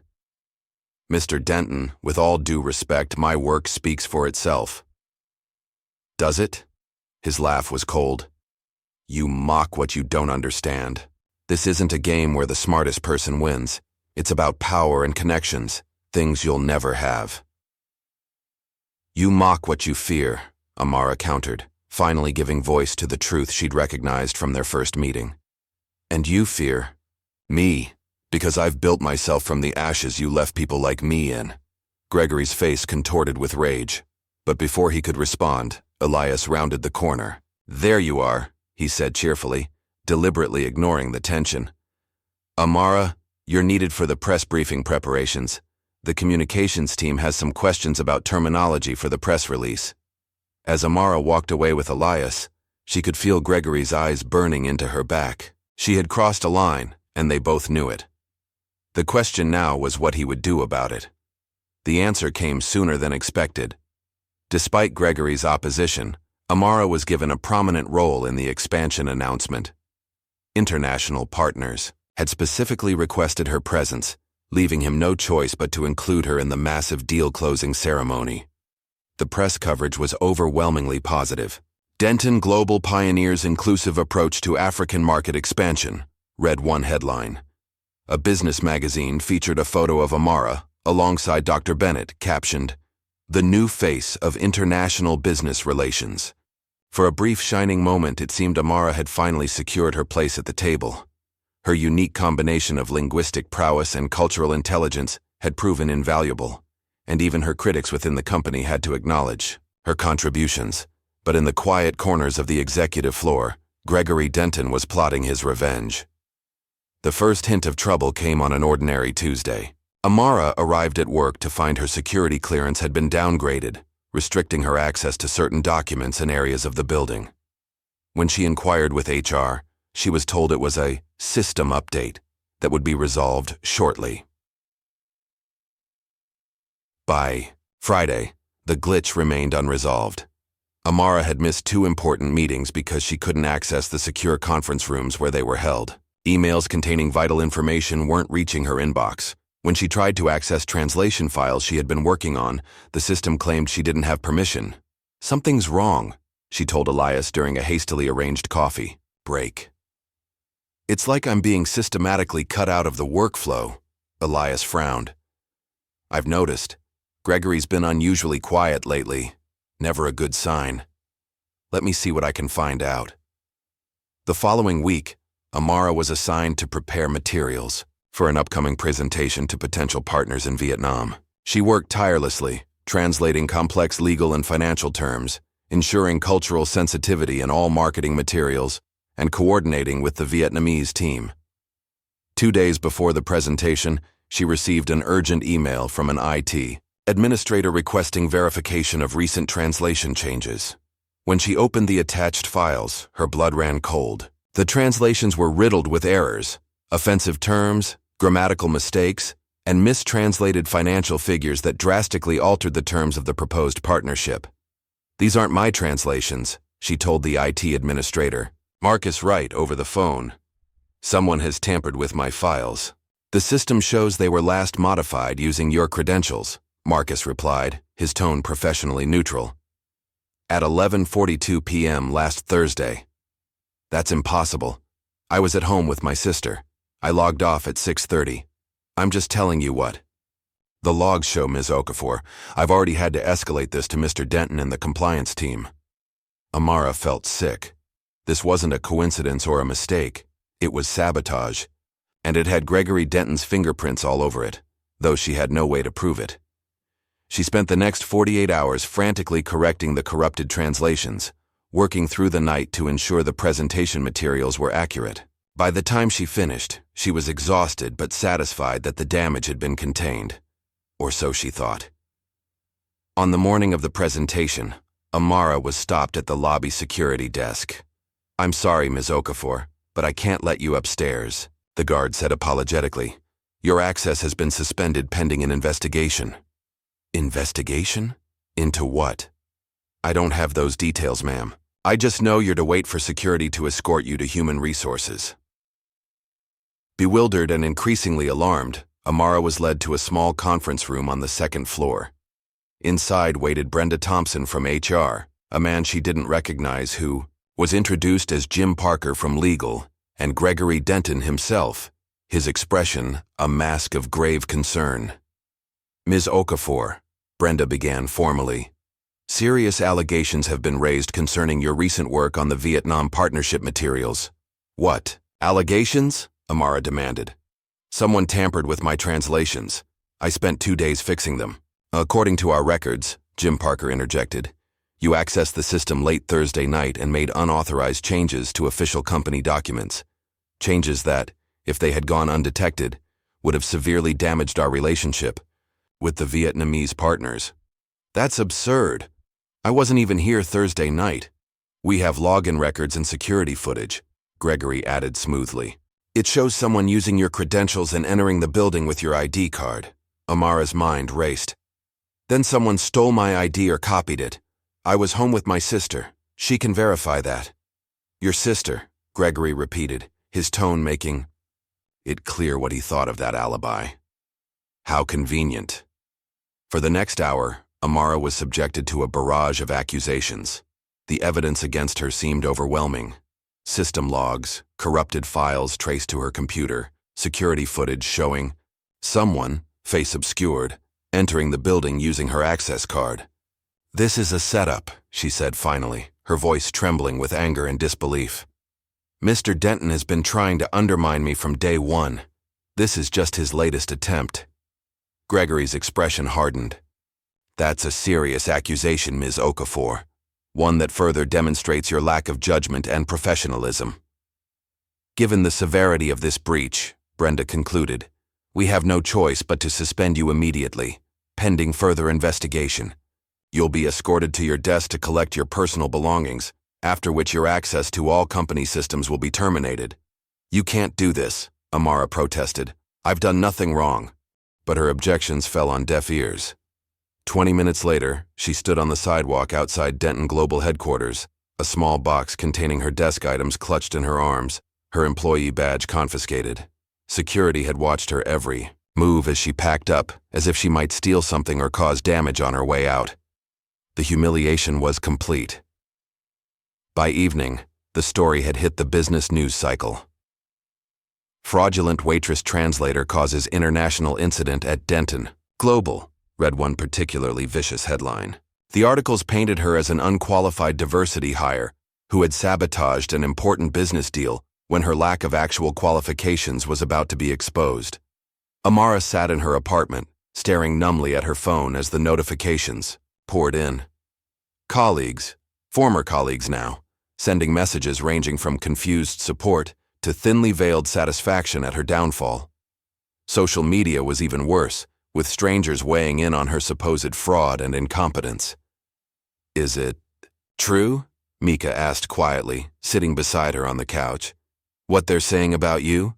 "Mr. Denton, with all due respect, my work speaks for itself." "Does it?" His laugh was cold. "You mock what you don't understand. This isn't a game where the smartest person wins. It's about power and connections, things you'll never have." "You mock what you fear," Amara countered, finally giving voice to the truth she'd recognized from their first meeting. "And you fear me, because I've built myself from the ashes you left people like me in." Gregory's face contorted with rage, but before he could respond, Elias rounded the corner. "There you are," he said cheerfully, deliberately ignoring the tension. "Amara, you're needed for the press briefing preparations. The communications team has some questions about terminology for the press release." As Amara walked away with Elias, she could feel Gregory's eyes burning into her back. She had crossed a line, and they both knew it. The question now was what he would do about it. The answer came sooner than expected. Despite Gregory's opposition, Amara was given a prominent role in the expansion announcement. International partners had specifically requested her presence, leaving him no choice but to include her in the massive deal-closing ceremony. The press coverage was overwhelmingly positive. "Denton Global pioneers inclusive approach to African market expansion," read one headline. A business magazine featured a photo of Amara, alongside Dr. Bennett, captioned, "The new face of international business relations." For a brief shining moment, it seemed Amara had finally secured her place at the table. Her unique combination of linguistic prowess and cultural intelligence had proven invaluable, and even her critics within the company had to acknowledge her contributions. But in the quiet corners of the executive floor, Gregory Denton was plotting his revenge. The first hint of trouble came on an ordinary Tuesday. Amara arrived at work to find her security clearance had been downgraded, restricting her access to certain documents and areas of the building. When she inquired with HR, she was told it was a system update that would be resolved shortly. By Friday, the glitch remained unresolved. Amara had missed 2 important meetings because she couldn't access the secure conference rooms where they were held. Emails containing vital information weren't reaching her inbox. When she tried to access translation files she had been working on, the system claimed she didn't have permission. "Something's wrong," she told Elias during a hastily arranged coffee break. "It's like I'm being systematically cut out of the workflow," Elias frowned. "I've noticed. Gregory's been unusually quiet lately. Never a good sign. Let me see what I can find out." The following week, Amara was assigned to prepare materials for an upcoming presentation to potential partners in Vietnam. She worked tirelessly, translating complex legal and financial terms, ensuring cultural sensitivity in all marketing materials, and coordinating with the Vietnamese team. 2 days before the presentation, she received an urgent email from an IT administrator requesting verification of recent translation changes. When she opened the attached files, her blood ran cold. The translations were riddled with errors, offensive terms, grammatical mistakes, and mistranslated financial figures that drastically altered the terms of the proposed partnership. "These aren't my translations," she told the IT administrator. "Marcus Wright over the phone. Someone has tampered with my files. The system shows they were last modified using your credentials," Marcus replied, his tone professionally neutral. "At 11:42 p.m. last Thursday." "That's impossible. I was at home with my sister. I logged off at 6:30. I'm just telling you what. The logs show, Ms. Okafor. I've already had to escalate this to Mr. Denton and the compliance team. Amara felt sick. This wasn't a coincidence or a mistake. It was sabotage. And it had Gregory Denton's fingerprints all over it, though she had no way to prove it. She spent the next 48 hours frantically correcting the corrupted translations, working through the night to ensure the presentation materials were accurate. By the time she finished, she was exhausted but satisfied that the damage had been contained. Or so she thought. On the morning of the presentation, Amara was stopped at the lobby security desk. "I'm sorry, Ms. Okafor, but I can't let you upstairs," the guard said apologetically. "Your access has been suspended pending an investigation." Investigation? Into what? "I don't have those details, ma'am. I just know you're to wait for security to escort you to human resources." Bewildered and increasingly alarmed, Amara was led to a small conference room on the second floor. Inside waited Brenda Thompson from HR, a man she didn't recognize who was introduced as Jim Parker from legal, and Gregory Denton himself, his expression a mask of grave concern. "Ms. Okafor," Brenda began formally, "serious allegations have been raised concerning your recent work on the Vietnam Partnership materials." "What? Allegations?" Amara demanded. "Someone tampered with my translations. I spent 2 days fixing them." "According to our records," Jim Parker interjected, "you accessed the system late Thursday night and made unauthorized changes to official company documents. Changes that, if they had gone undetected, would have severely damaged our relationship with the Vietnamese partners." "That's absurd. I wasn't even here Thursday night." "We have login records and security footage," Gregory added smoothly. "It shows someone using your credentials and entering the building with your ID card." Amara's mind raced. "Then someone stole my ID or copied it. I was home with my sister. She can verify that." "Your sister," Gregory repeated, his tone making it clear what he thought of that alibi. How convenient. For the next hour, Amara was subjected to a barrage of accusations. The evidence against her seemed overwhelming. System logs, corrupted files traced to her computer, security footage showing someone, face obscured, entering the building using her access card. "This is a setup," she said finally, her voice trembling with anger and disbelief. "Mr. Denton has been trying to undermine me from day one. This is just his latest attempt." Gregory's expression hardened. "That's a serious accusation, Ms. Okafor. One that further demonstrates your lack of judgment and professionalism." "Given the severity of this breach," Brenda concluded, "we have no choice but to suspend you immediately, pending further investigation. You'll be escorted to your desk to collect your personal belongings, after which your access to all company systems will be terminated." "You can't do this," Amara protested. "I've done nothing wrong." But her objections fell on deaf ears. 20 minutes later, she stood on the sidewalk outside Denton Global headquarters, a small box containing her desk items clutched in her arms, her employee badge confiscated. Security had watched her every move as she packed up, as if she might steal something or cause damage on her way out. The humiliation was complete. By evening, the story had hit the business news cycle. "Fraudulent Waitress translator causes international incident at Denton Global," read one particularly vicious headline. The articles painted her as an unqualified diversity hire who had sabotaged an important business deal when her lack of actual qualifications was about to be exposed. Amara sat in her apartment, staring numbly at her phone as the notifications poured in. Colleagues, former colleagues now, sending messages ranging from confused support to thinly veiled satisfaction at her downfall. Social media was even worse, with strangers weighing in on her supposed fraud and incompetence. "Is it true?" Mika asked quietly, sitting beside her on the couch. "What they're saying about you?"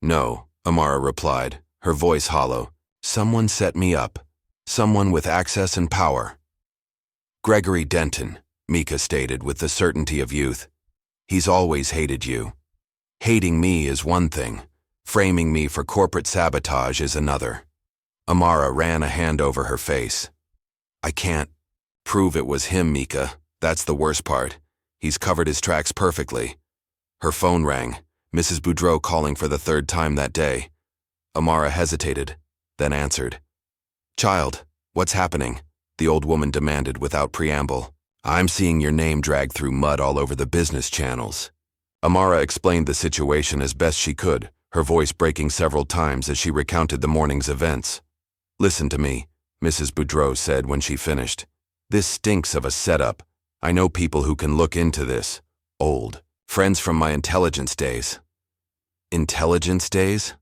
"No," Amara replied, her voice hollow. "Someone set me up. Someone with access and power." "Gregory Denton," Mika stated with the certainty of youth. "He's always hated you. Hating me is one thing. Framing me for corporate sabotage is another." Amara ran a hand over her face. "I can't prove it was him, Mika. That's the worst part. He's covered his tracks perfectly." Her phone rang. Mrs. Boudreau calling for the third time that day. Amara hesitated, then answered. Child, what's happening? The old woman demanded without preamble. I'm seeing your name dragged through mud all over the business channels. Amara explained the situation as best she could, her voice breaking several times as she recounted the morning's events. Listen to me, Mrs. Boudreau said when she finished. This stinks of a setup. I know people who can look into this. Old. Friends from my intelligence days. Intelligence days?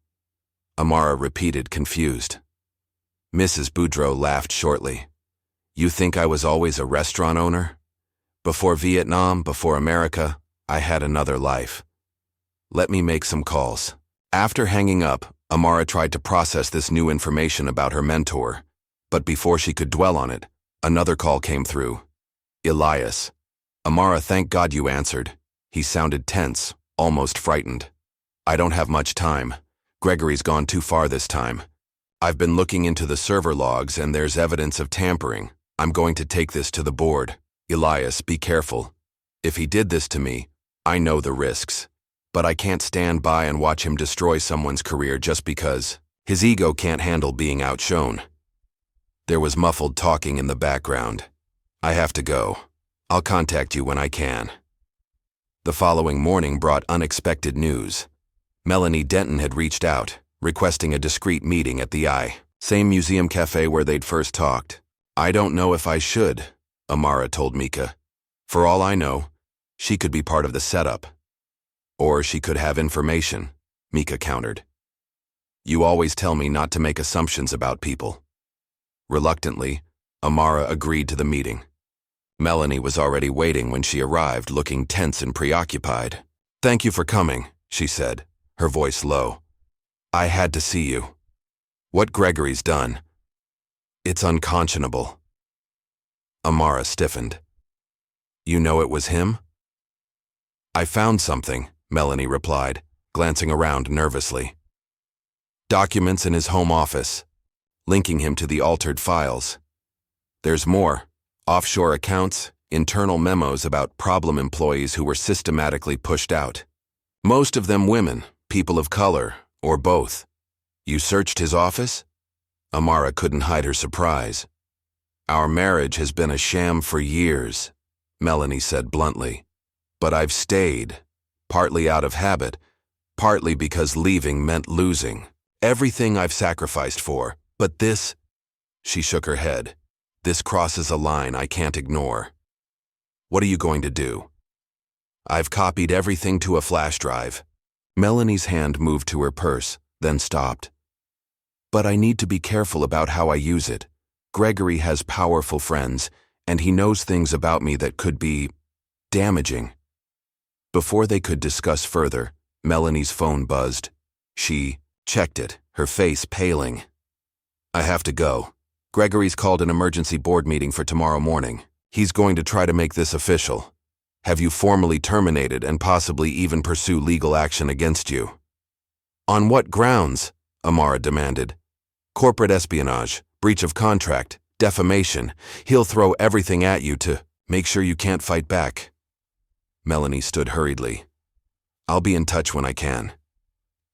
Amara repeated, confused. Mrs. Boudreau laughed shortly. You think I was always a restaurant owner? Before Vietnam, before America, I had another life. Let me make some calls. After hanging up, Amara tried to process this new information about her mentor. But before she could dwell on it, another call came through. Elias. Amara, thank God you answered. He sounded tense, almost frightened. I don't have much time. Gregory's gone too far this time. I've been looking into the server logs and there's evidence of tampering. I'm going to take this to the board. Elias, be careful. If he did this to me, I know the risks. But I can't stand by and watch him destroy someone's career just because his ego can't handle being outshone. There was muffled talking in the background. I have to go. I'll contact you when I can. The following morning brought unexpected news. Melanie Denton had reached out, requesting a discreet meeting at the same museum cafe where they'd first talked. I don't know if I should, Amara told Mika. For all I know, she could be part of the setup. Or she could have information, Mika countered. You always tell me not to make assumptions about people. Reluctantly, Amara agreed to the meeting. Melanie was already waiting when she arrived, looking tense and preoccupied. Thank you for coming, she said, her voice low. I had to see you. What Gregory's done. It's unconscionable. Amara stiffened. You know it was him? I found something, Melanie replied, glancing around nervously. Documents in his home office, linking him to the altered files. There's more. Offshore accounts, internal memos about problem employees who were systematically pushed out. Most of them women, people of color, or both. You searched his office? Amara couldn't hide her surprise. Our marriage has been a sham for years, Melanie said bluntly. But I've stayed, partly out of habit, partly because leaving meant losing. Everything I've sacrificed for, but this, she shook her head. This crosses a line I can't ignore. What are you going to do? I've copied everything to a flash drive. Melanie's hand moved to her purse, then stopped. But I need to be careful about how I use it. Gregory has powerful friends, and he knows things about me that could be damaging. Before they could discuss further, Melanie's phone buzzed. She checked it, her face paling. I have to go. Gregory's called an emergency board meeting for tomorrow morning. He's going to try to make this official. Have you formally terminated and possibly even pursue legal action against you? On what grounds? Amara demanded. Corporate espionage, breach of contract, defamation. He'll throw everything at you to make sure you can't fight back. Melanie stood hurriedly. I'll be in touch when I can.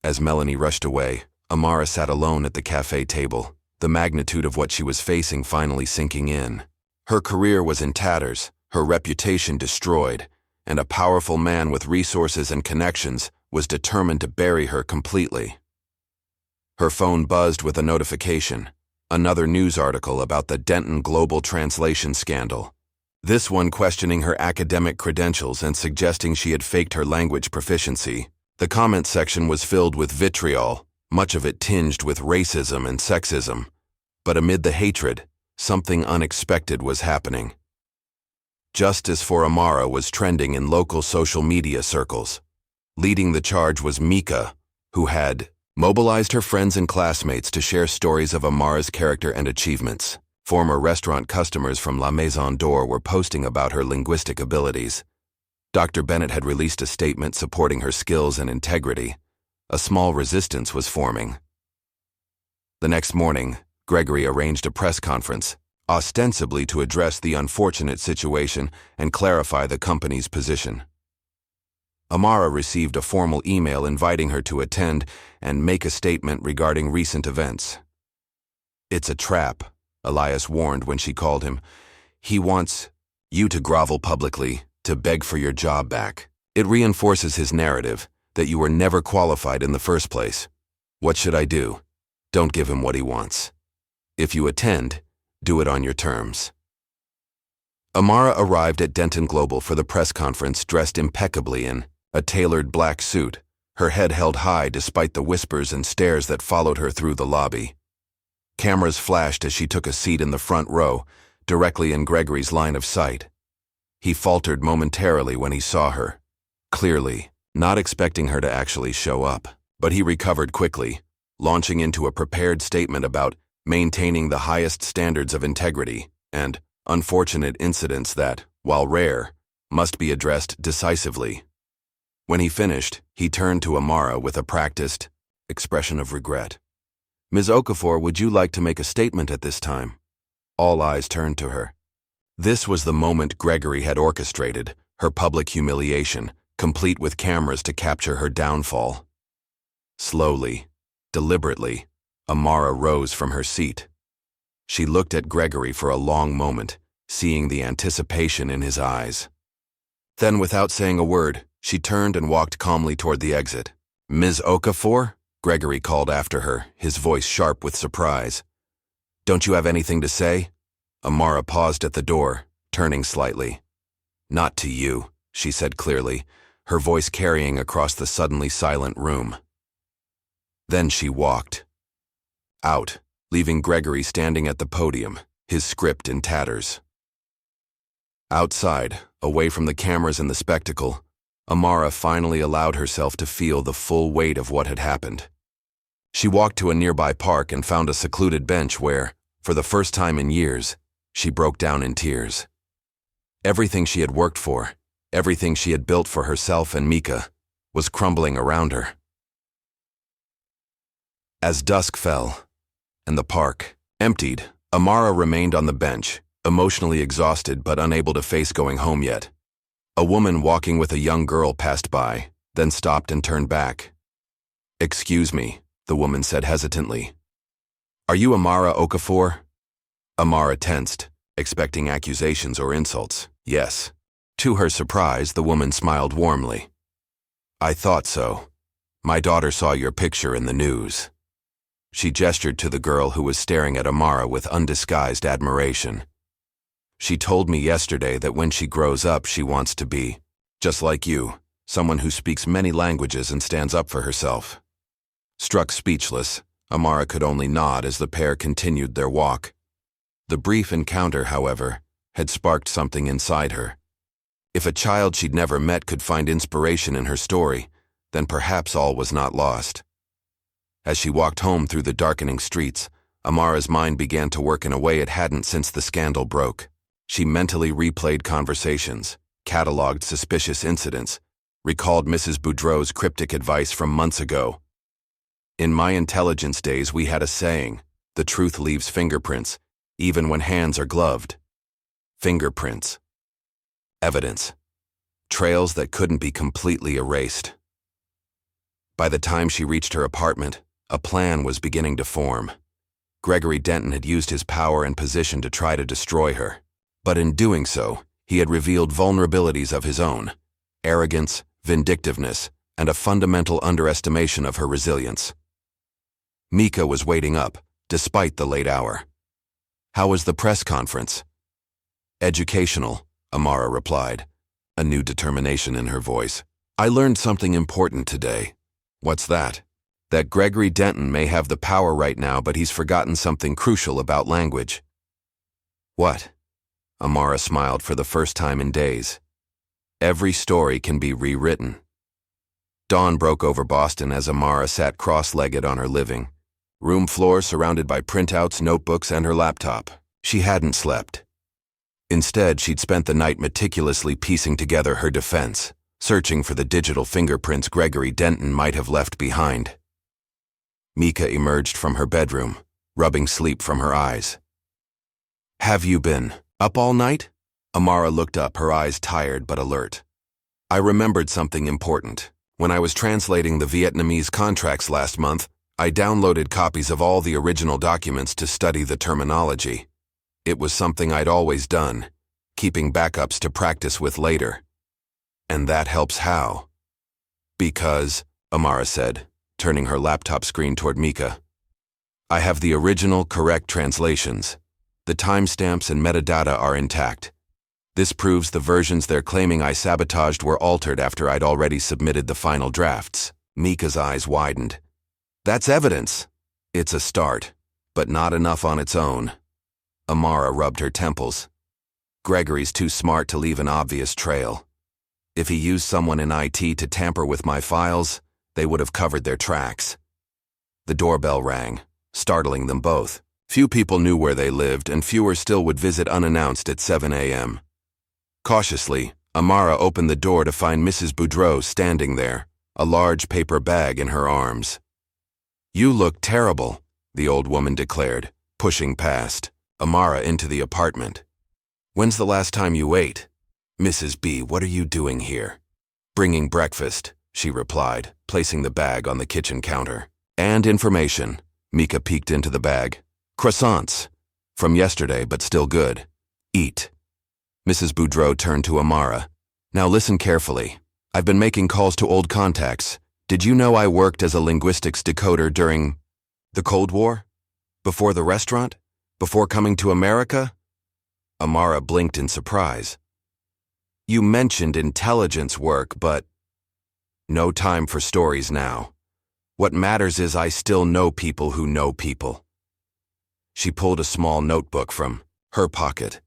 As Melanie rushed away, Amara sat alone at the cafe table, the magnitude of what she was facing finally sinking in. Her career was in tatters, her reputation destroyed, and a powerful man with resources and connections was determined to bury her completely. Her phone buzzed with a notification, another news article about the Denton Global translation scandal. This one questioning her academic credentials and suggesting she had faked her language proficiency. The comment section was filled with vitriol, much of it tinged with racism and sexism. But amid the hatred, something unexpected was happening. Justice for Amara was trending in local social media circles. Leading the charge was Mika, who had mobilized her friends and classmates to share stories of Amara's character and achievements. Former restaurant customers from La Maison d'Or were posting about her linguistic abilities. Dr. Bennett had released a statement supporting her skills and integrity. A small resistance was forming. The next morning, Gregory arranged a press conference, ostensibly to address the unfortunate situation and clarify the company's position. Amara received a formal email inviting her to attend and make a statement regarding recent events. "It's a trap," Elias warned when she called him. "He wants you to grovel publicly, to beg for your job back. It reinforces his narrative that you were never qualified in the first place. What should I do? Don't give him what he wants. If you attend, do it on your terms." Amara arrived at Denton Global for the press conference dressed impeccably in a tailored black suit, her head held high despite the whispers and stares that followed her through the lobby. Cameras flashed as she took a seat in the front row, directly in Gregory's line of sight. He faltered momentarily when he saw her, clearly not expecting her to actually show up, but he recovered quickly, launching into a prepared statement about maintaining the highest standards of integrity and unfortunate incidents that, while rare, must be addressed decisively. When he finished, he turned to Amara with a practiced expression of regret. "Ms. Okafor, would you like to make a statement at this time?" All eyes turned to her. This was the moment Gregory had orchestrated, her public humiliation, complete with cameras to capture her downfall. Slowly, deliberately, Amara rose from her seat. She looked at Gregory for a long moment, seeing the anticipation in his eyes. Then, without saying a word, she turned and walked calmly toward the exit. "Ms. Okafor?" Gregory called after her, his voice sharp with surprise. "Don't you have anything to say?" Amara paused at the door, turning slightly. "Not to you," she said clearly, her voice carrying across the suddenly silent room. Then she walked out, leaving Gregory standing at the podium, his script in tatters. Outside, away from the cameras and the spectacle, Amara finally allowed herself to feel the full weight of what had happened. She walked to a nearby park and found a secluded bench where, for the first time in years, she broke down in tears. Everything she had worked for, everything she had built for herself and Mika, was crumbling around her. As dusk fell, and the park emptied, Amara remained on the bench, emotionally exhausted but unable to face going home yet. A woman walking with a young girl passed by, then stopped and turned back. "Excuse me," the woman said hesitantly. "Are you Amara Okafor?" Amara tensed, expecting accusations or insults. "Yes." To her surprise, the woman smiled warmly. "I thought so. My daughter saw your picture in the news." She gestured to the girl who was staring at Amara with undisguised admiration. "She told me yesterday that when she grows up she wants to be, just like you, someone who speaks many languages and stands up for herself." Struck speechless, Amara could only nod as the pair continued their walk. The brief encounter, however, had sparked something inside her. If a child she'd never met could find inspiration in her story, then perhaps all was not lost. As she walked home through the darkening streets, Amara's mind began to work in a way it hadn't since the scandal broke. She mentally replayed conversations, cataloged suspicious incidents, recalled Mrs. Boudreau's cryptic advice from months ago. "In my intelligence days we had a saying, the truth leaves fingerprints, even when hands are gloved." Fingerprints. Evidence. Trails that couldn't be completely erased. By the time she reached her apartment, a plan was beginning to form. Gregory Denton had used his power and position to try to destroy her. But in doing so, he had revealed vulnerabilities of his own: arrogance, vindictiveness, and a fundamental underestimation of her resilience. Mika was waiting up, despite the late hour. "How was the press conference?" "Educational," Amara replied, a new determination in her voice. "I learned something important today." "What's that?" "That Gregory Denton may have the power right now, but he's forgotten something crucial about language." "What?" Amara smiled for the first time in days. "Every story can be rewritten." Dawn broke over Boston as Amara sat cross-legged on her living room floor surrounded by printouts, notebooks, and her laptop. She hadn't slept. Instead, she'd spent the night meticulously piecing together her defense, searching for the digital fingerprints Gregory Denton might have left behind. Mika emerged from her bedroom, rubbing sleep from her eyes. "Have you been up all night?" Amara looked up, her eyes tired but alert. I remembered something important. When I was translating the Vietnamese contracts last month, I downloaded copies of all the original documents to study the terminology. It was something I'd always done, keeping backups to practice with later. And that helps how? Because, Amara said, turning her laptop screen toward Mika, I have the original correct translations. The timestamps and metadata are intact. This proves the versions they're claiming I sabotaged were altered after I'd already submitted the final drafts. Mika's eyes widened. That's evidence. It's a start, but not enough on its own. Amara rubbed her temples. Gregory's too smart to leave an obvious trail. If he used someone in IT to tamper with my files, they would have covered their tracks. The doorbell rang, startling them both. Few people knew where they lived, and fewer still would visit unannounced at 7 a.m. Cautiously, Amara opened the door to find Mrs. Boudreau standing there, a large paper bag in her arms. You look terrible, the old woman declared, pushing past Amara into the apartment. When's the last time you ate? Mrs. B, what are you doing here? Bringing breakfast, she replied, placing the bag on the kitchen counter. And information. Mika peeked into the bag. Croissants. From yesterday, but still good. Eat. Mrs. Boudreau turned to Amara. Now listen carefully. I've been making calls to old contacts. Did you know I worked as a linguistics decoder during the Cold War? Before the restaurant? Before coming to America? Amara blinked in surprise. You mentioned intelligence work, but no time for stories now. What matters is I still know people who know people. She pulled a small notebook from her pocket.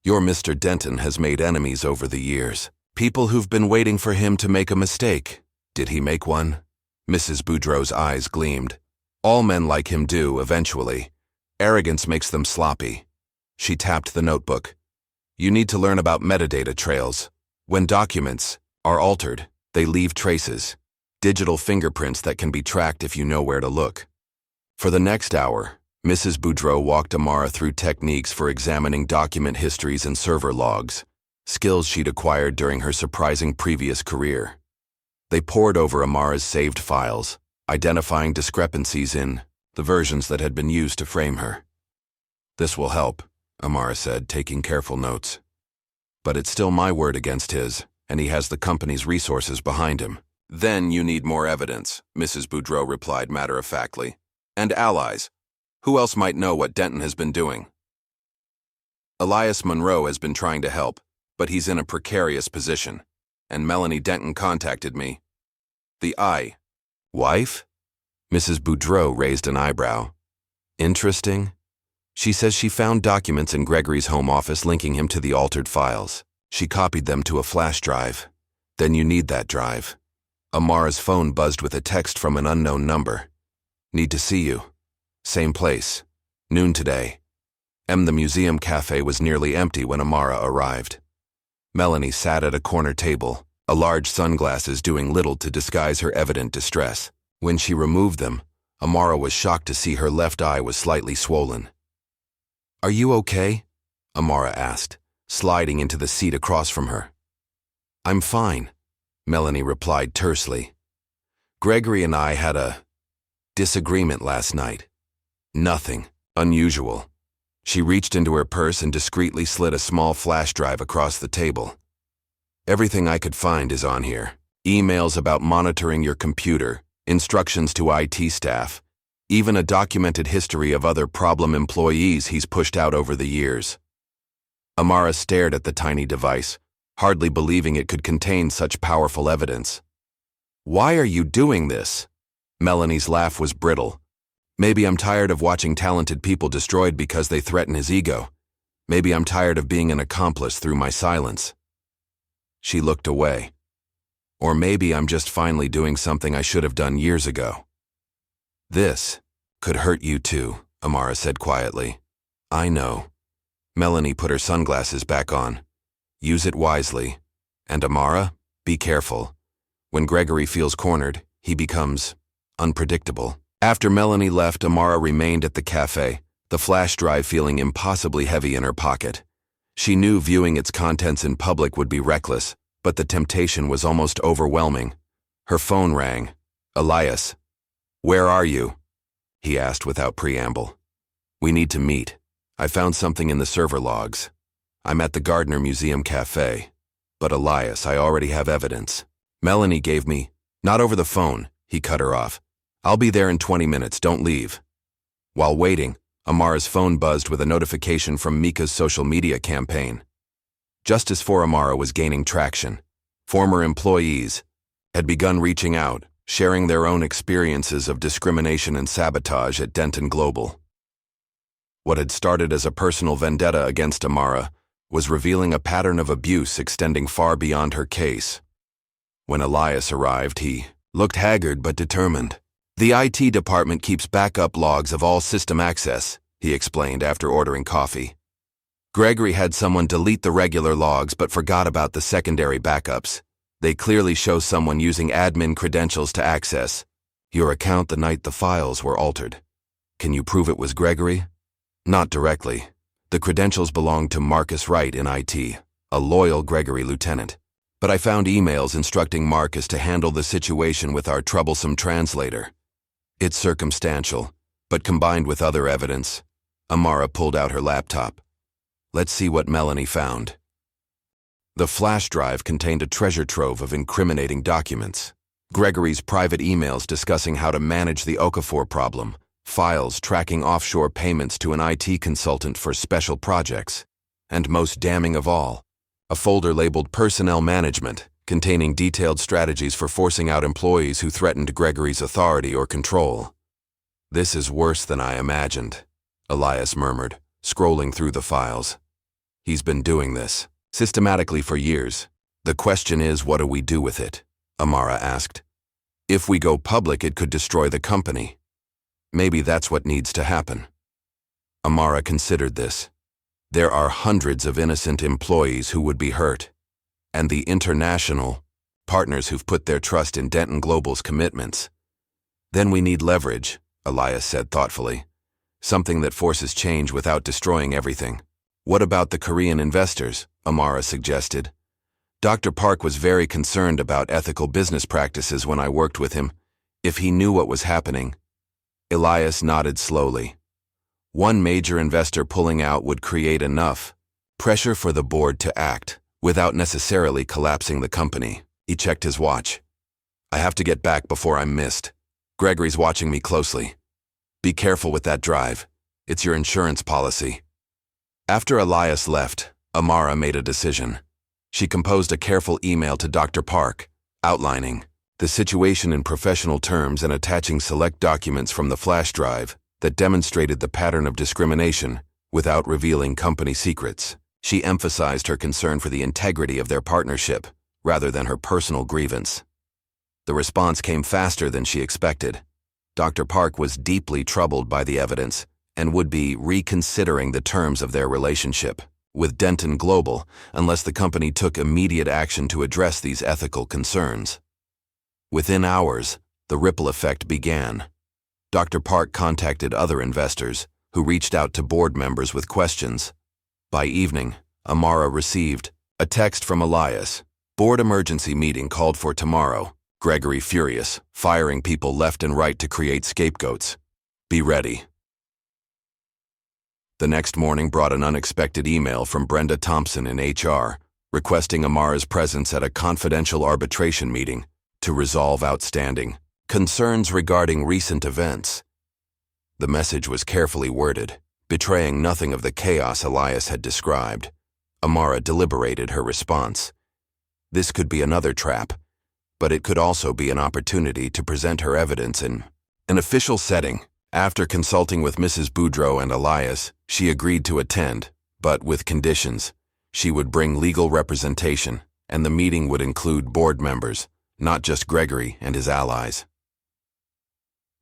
Your Mr. Denton has made enemies over the years. People who've been waiting for him to make a mistake. Did he make one? Mrs. Boudreau's eyes gleamed. All men like him do, eventually. Arrogance makes them sloppy. She tapped the notebook. You need to learn about metadata trails. When documents are altered, they leave traces. Digital fingerprints that can be tracked if you know where to look. For the next hour, Mrs. Boudreau walked Amara through techniques for examining document histories and server logs, skills she'd acquired during her surprising previous career. They pored over Amara's saved files, identifying discrepancies in the versions that had been used to frame her. This will help, Amara said, taking careful notes. But it's still my word against his, and he has the company's resources behind him. Then you need more evidence, Mrs. Boudreau replied matter-of-factly. And allies. Who else might know what Denton has been doing? Elias Monroe has been trying to help, but he's in a precarious position, and Melanie Denton contacted me. The wife? Mrs. Boudreau raised an eyebrow. Interesting. She says she found documents in Gregory's home office linking him to the altered files. She copied them to a flash drive. Then you need that drive. Amara's phone buzzed with a text from an unknown number. Need to see you. Same place. Noon today. The museum cafe was nearly empty when Amara arrived. Melanie sat at a corner table, a large sunglasses doing little to disguise her evident distress. When she removed them, Amara was shocked to see her left eye was slightly swollen. Are you okay? Amara asked, sliding into the seat across from her. I'm fine, Melanie replied tersely. Gregory and I had a disagreement last night. Nothing unusual. She reached into her purse and discreetly slid a small flash drive across the table. Everything I could find is on here. Emails about monitoring your computer, instructions to IT staff, even a documented history of other problem employees he's pushed out over the years. Amara stared at the tiny device, hardly believing it could contain such powerful evidence. Why are you doing this? Melanie's laugh was brittle. Maybe I'm tired of watching talented people destroyed because they threaten his ego. Maybe I'm tired of being an accomplice through my silence. She looked away. Or maybe I'm just finally doing something I should have done years ago. This could hurt you too, Amara said quietly. I know. Melanie put her sunglasses back on. Use it wisely. And Amara, be careful. When Gregory feels cornered, he becomes unpredictable. After Melanie left, Amara remained at the cafe, the flash drive feeling impossibly heavy in her pocket. She knew viewing its contents in public would be reckless, But the temptation was almost overwhelming. Her phone rang. "Elias, where are you?" he asked without preamble. "We need to meet. I found something in the server logs. I'm at the Gardner Museum Cafe. But Elias, I already have evidence. Melanie gave me—" "Not over the phone," he cut her off. "I'll be there in 20 minutes, don't leave." While waiting, Amara's phone buzzed with a notification from Mika's social media campaign. Justice for Amara was gaining traction. Former employees had begun reaching out, sharing their own experiences of discrimination and sabotage at Denton Global. What had started as a personal vendetta against Amara was revealing a pattern of abuse extending far beyond her case. When Elias arrived, he looked haggard but determined. "The IT department keeps backup logs of all system access," he explained after ordering coffee. "Gregory had someone delete the regular logs but forgot about the secondary backups. They clearly show someone using admin credentials to access your account the night the files were altered. Can you prove it was Gregory?" "Not directly. The credentials belonged to Marcus Wright in IT, a loyal Gregory lieutenant. But I found emails instructing Marcus to handle the situation with our troublesome translator. It's circumstantial, but combined with other evidence." Amara pulled out her laptop. "Let's see what Melanie found." The flash drive contained a treasure trove of incriminating documents. Gregory's private emails discussing how to manage the Okafor problem, files tracking offshore payments to an IT consultant for special projects, and most damning of all, a folder labeled Personnel Management, containing detailed strategies for forcing out employees who threatened Gregory's authority or control. "This is worse than I imagined," Elias murmured, scrolling through the files. "He's been doing this systematically for years. The question is, what do we do with it?" Amara asked. "If we go public, it could destroy the company. Maybe that's what needs to happen." Amara considered this. There are hundreds of innocent employees who would be hurt, and the international partners who've put their trust in Denton Global's commitments. "Then we need leverage," Elias said thoughtfully. "Something that forces change without destroying everything." "What about the Korean investors?" Amara suggested. "Dr. Park was very concerned about ethical business practices when I worked with him. If he knew what was happening—" Elias nodded slowly. "One major investor pulling out would create enough pressure for the board to act, without necessarily collapsing the company." He checked his watch. "I have to get back before I'm missed. Gregory's watching me closely. Be careful with that drive. It's your insurance policy." After Elias left, Amara made a decision. She composed a careful email to Dr. Park, outlining the situation in professional terms and attaching select documents from the flash drive that demonstrated the pattern of discrimination without revealing company secrets. She emphasized her concern for the integrity of their partnership, rather than her personal grievance. The response came faster than she expected. Dr. Park was deeply troubled by the evidence and would be reconsidering the terms of their relationship with Denton Global unless the company took immediate action to address these ethical concerns. Within hours, the ripple effect began. Dr. Park contacted other investors, who reached out to board members with questions. By evening, Amara received a text from Elias. "Board emergency meeting called for tomorrow. Gregory furious, firing people left and right to create scapegoats. Be ready." The next morning brought an unexpected email from Brenda Thompson in HR, requesting Amara's presence at a confidential arbitration meeting to resolve outstanding concerns regarding recent events. The message was carefully worded, betraying nothing of the chaos Elias had described. Amara deliberated her response. This could be another trap, but it could also be an opportunity to present her evidence in an official setting. After consulting with Mrs. Boudreau and Elias, she agreed to attend, but with conditions. She would bring legal representation, and the meeting would include board members, not just Gregory and his allies.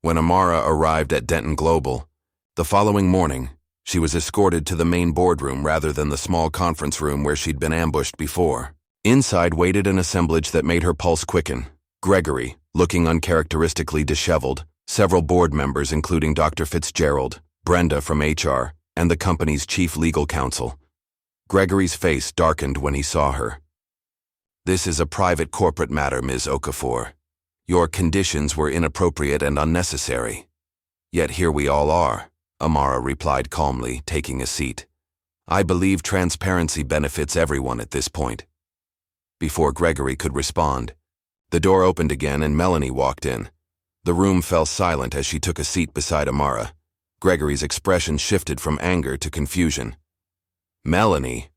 When Amara arrived at Denton Global, the following morning, she was escorted to the main boardroom rather than the small conference room where she'd been ambushed before. Inside waited an assemblage that made her pulse quicken. Gregory, looking uncharacteristically disheveled, several board members including Dr. Fitzgerald, Brenda from HR, and the company's chief legal counsel. Gregory's face darkened when he saw her. This is a private corporate matter, Ms. Okafor. Your conditions were inappropriate and unnecessary. Yet here we all are, Amara replied calmly, taking a seat. I believe transparency benefits everyone at this point. Before Gregory could respond, the door opened again and Melanie walked in. The room fell silent as she took a seat beside Amara. Gregory's expression shifted from anger to confusion. Melanie,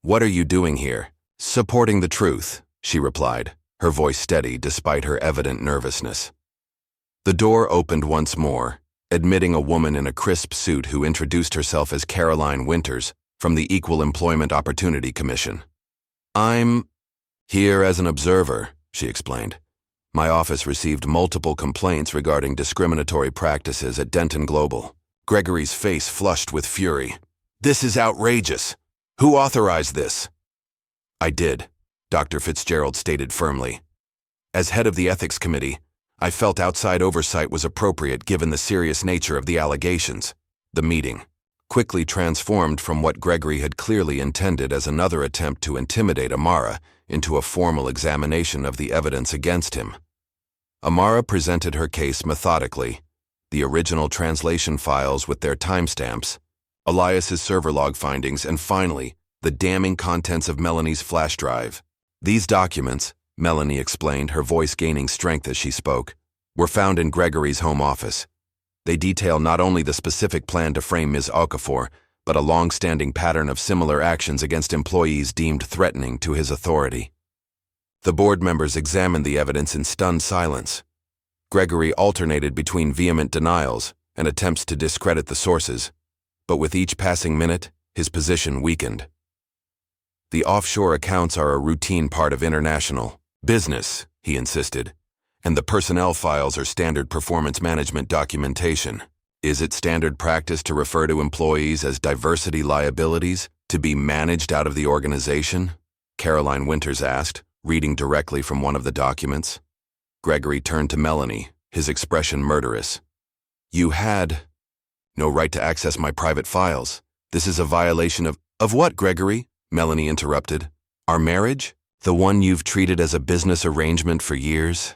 what are you doing here? Supporting the truth, she replied, her voice steady despite her evident nervousness. The door opened once more, admitting a woman in a crisp suit who introduced herself as Caroline Winters from the Equal Employment Opportunity Commission. I'm here as an observer, she explained. My office received multiple complaints regarding discriminatory practices at Denton Global. Gregory's face flushed with fury. This is outrageous. Who authorized this? I did, Dr. Fitzgerald stated firmly. As head of the ethics committee, I felt outside oversight was appropriate given the serious nature of the allegations. The meeting quickly transformed from what Gregory had clearly intended as another attempt to intimidate Amara into a formal examination of the evidence against him. Amara presented her case methodically, the original translation files with their timestamps, Elias's server log findings, and finally, the damning contents of Melanie's flash drive. These documents, Melanie explained, her voice gaining strength as she spoke, were found in Gregory's home office. They detail not only the specific plan to frame Ms. Okafor, but a long-standing pattern of similar actions against employees deemed threatening to his authority. The board members examined the evidence in stunned silence. Gregory alternated between vehement denials and attempts to discredit the sources, but with each passing minute, his position weakened. The offshore accounts are a routine part of international business, he insisted, and the personnel files are standard performance management documentation. Is it standard practice to refer to employees as diversity liabilities to be managed out of the organization? Caroline Winters asked, reading directly from one of the documents. Gregory turned to Melanie, his expression murderous. You had no right to access my private files. This is a violation of what, Gregory? Melanie interrupted. Our marriage? The one you've treated as a business arrangement for years?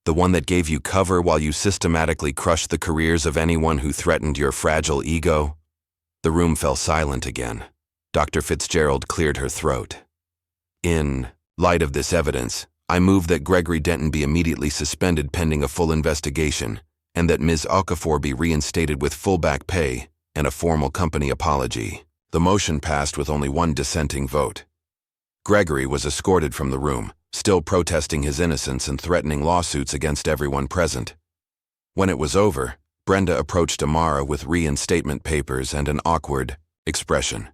The one that gave you cover while you systematically crushed the careers of anyone who threatened your fragile ego? The room fell silent again. Dr. Fitzgerald cleared her throat. In light of this evidence, I move that Gregory Denton be immediately suspended pending a full investigation, and that Ms. Okafor be reinstated with full back pay and a formal company apology. The motion passed with only one dissenting vote. Gregory was escorted from the room, still protesting his innocence and threatening lawsuits against everyone present. When it was over, Brenda approached Amara with reinstatement papers and an awkward expression.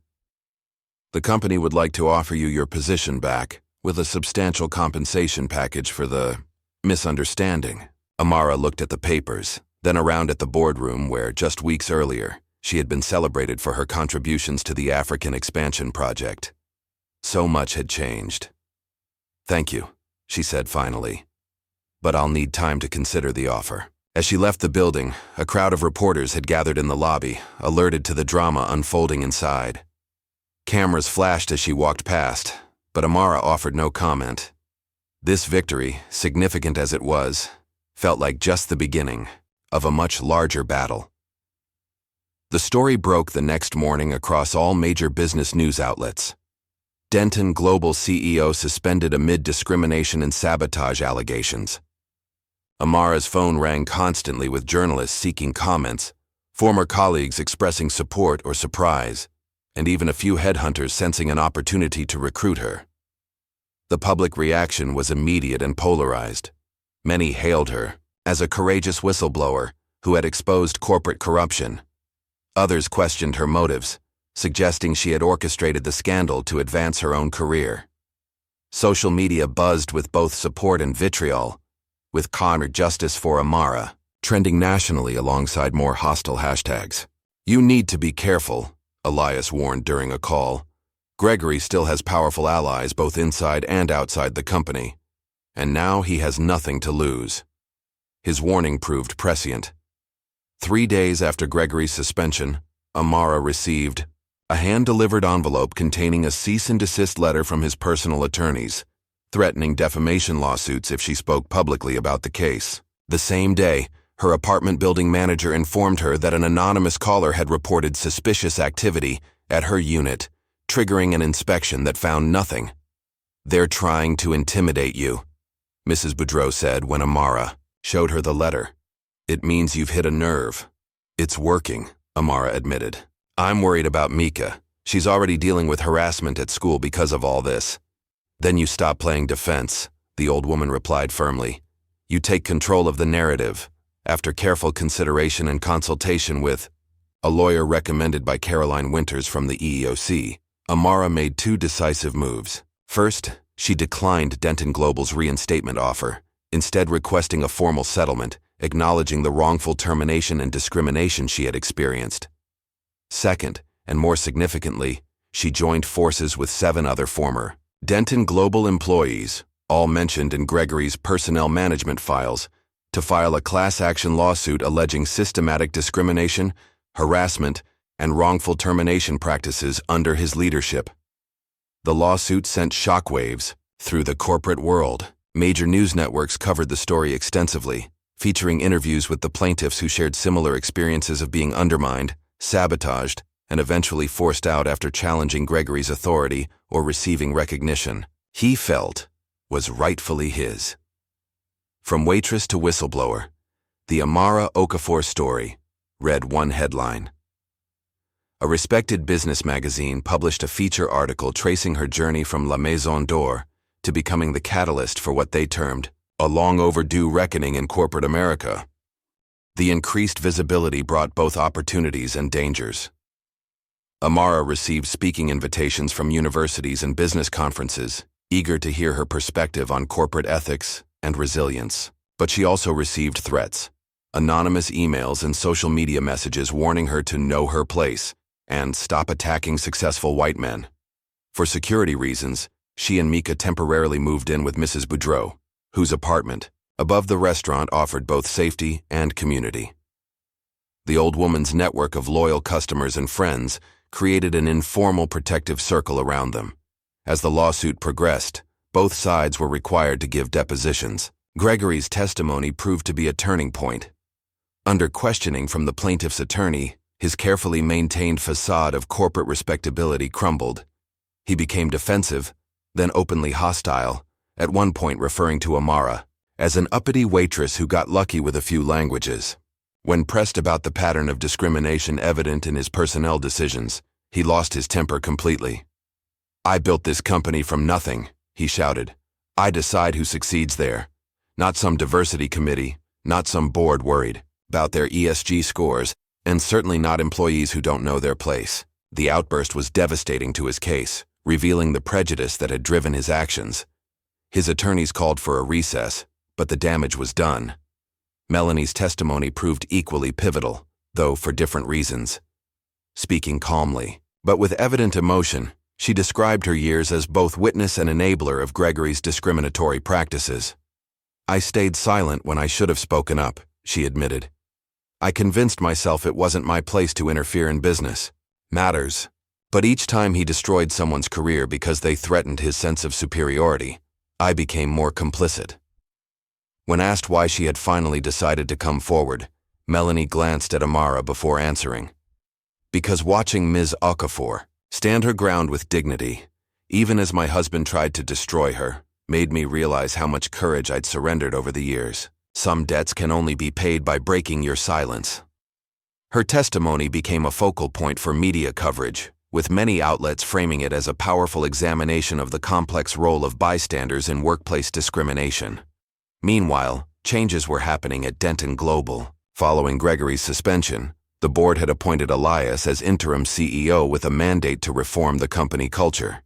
The company would like to offer you your position back, with a substantial compensation package for the misunderstanding. Amara looked at the papers, then around at the boardroom where, just weeks earlier, she had been celebrated for her contributions to the African expansion project. So much had changed. Thank you, she said finally. But I'll need time to consider the offer. As she left the building, a crowd of reporters had gathered in the lobby, alerted to the drama unfolding inside. Cameras flashed as she walked past, but Amara offered no comment. This victory, significant as it was, felt like just the beginning of a much larger battle. The story broke the next morning across all major business news outlets. Denton Global CEO suspended amid discrimination and sabotage allegations. Amara's phone rang constantly with journalists seeking comments, former colleagues expressing support or surprise, and even a few headhunters sensing an opportunity to recruit her. The public reaction was immediate and polarized. Many hailed her as a courageous whistleblower who had exposed corporate corruption. Others questioned her motives, suggesting she had orchestrated the scandal to advance her own career. Social media buzzed with both support and vitriol, with "Connor Justice for Amara" trending nationally alongside more hostile hashtags. You need to be careful, Elias warned during a call. Gregory still has powerful allies both inside and outside the company, and now he has nothing to lose. His warning proved prescient. 3 days after Gregory's suspension, Amara received a hand-delivered envelope containing a cease-and-desist letter from his personal attorneys, threatening defamation lawsuits if she spoke publicly about the case. The same day, her apartment building manager informed her that an anonymous caller had reported suspicious activity at her unit, triggering an inspection that found nothing. "They're trying to intimidate you," Mrs. Boudreau said when Amara showed her the letter. "It means you've hit a nerve." "It's working," Amara admitted. "I'm worried about Mika. She's already dealing with harassment at school because of all this." "Then you stop playing defense," the old woman replied firmly. "You take control of the narrative. After careful consideration and consultation with a lawyer recommended by Caroline Winters from the EEOC, Amara made two decisive moves. First, she declined Denton Global's reinstatement offer, instead requesting a formal settlement, acknowledging the wrongful termination and discrimination she had experienced. Second, and more significantly, she joined forces with 7 other former Denton Global employees, all mentioned in Gregory's personnel management files, to file a class action lawsuit alleging systematic discrimination, harassment, and wrongful termination practices under his leadership. The lawsuit sent shockwaves through the corporate world. Major news networks covered the story extensively, featuring interviews with the plaintiffs who shared similar experiences of being undermined, sabotaged, and eventually forced out after challenging Gregory's authority or receiving recognition he felt was rightfully his. From Waitress to Whistleblower, the Amara Okafor story read one headline. A respected business magazine published a feature article tracing her journey from La Maison d'Or to becoming the catalyst for what they termed a long overdue reckoning in corporate America. The increased visibility brought both opportunities and dangers. Amara received speaking invitations from universities and business conferences, eager to hear her perspective on corporate ethics and resilience. But she also received threats, anonymous emails and social media messages warning her to know her place and stop attacking successful white men. For security reasons, she and Mika temporarily moved in with Mrs. Boudreau, whose apartment, above the restaurant, offered both safety and community. The old woman's network of loyal customers and friends created an informal protective circle around them. As the lawsuit progressed, both sides were required to give depositions. Gregory's testimony proved to be a turning point. Under questioning from the plaintiff's attorney, his carefully maintained facade of corporate respectability crumbled. He became defensive, then openly hostile, at one point referring to Amara as an uppity waitress who got lucky with a few languages. When pressed about the pattern of discrimination evident in his personnel decisions, he lost his temper completely. "I built this company from nothing," he shouted. "I decide who succeeds there. Not some diversity committee, not some board worried about their ESG scores, and certainly not employees who don't know their place." The outburst was devastating to his case, revealing the prejudice that had driven his actions. His attorneys called for a recess, but the damage was done. Melanie's testimony proved equally pivotal, though for different reasons. Speaking calmly, but with evident emotion, she described her years as both witness and enabler of Gregory's discriminatory practices. "I stayed silent when I should have spoken up," she admitted. "I convinced myself it wasn't my place to interfere in business matters. But each time he destroyed someone's career because they threatened his sense of superiority, I became more complicit." When asked why she had finally decided to come forward, Melanie glanced at Amara before answering. "Because watching Ms. Okafor stand her ground with dignity, even as my husband tried to destroy her, made me realize how much courage I'd surrendered over the years. Some debts can only be paid by breaking your silence." Her testimony became a focal point for media coverage, with many outlets framing it as a powerful examination of the complex role of bystanders in workplace discrimination. Meanwhile, changes were happening at Denton Global. Following Gregory's suspension, the board had appointed Elias as interim CEO with a mandate to reform the company culture.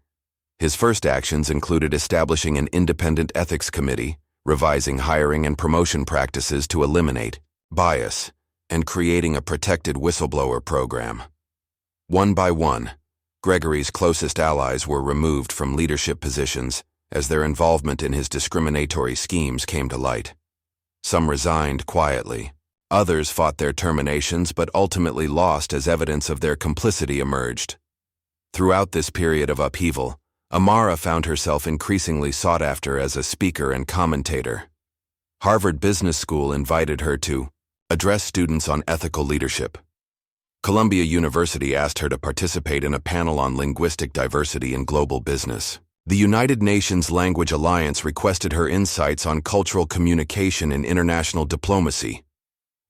His first actions included establishing an independent ethics committee, revising hiring and promotion practices to eliminate bias, and creating a protected whistleblower program. One by one, Gregory's closest allies were removed from leadership positions as their involvement in his discriminatory schemes came to light. Some resigned quietly. Others fought their terminations but ultimately lost as evidence of their complicity emerged. Throughout this period of upheaval, Amara found herself increasingly sought after as a speaker and commentator. Harvard Business School invited her to address students on ethical leadership. Columbia University asked her to participate in a panel on linguistic diversity in global business. The United Nations Language Alliance requested her insights on cultural communication and international diplomacy.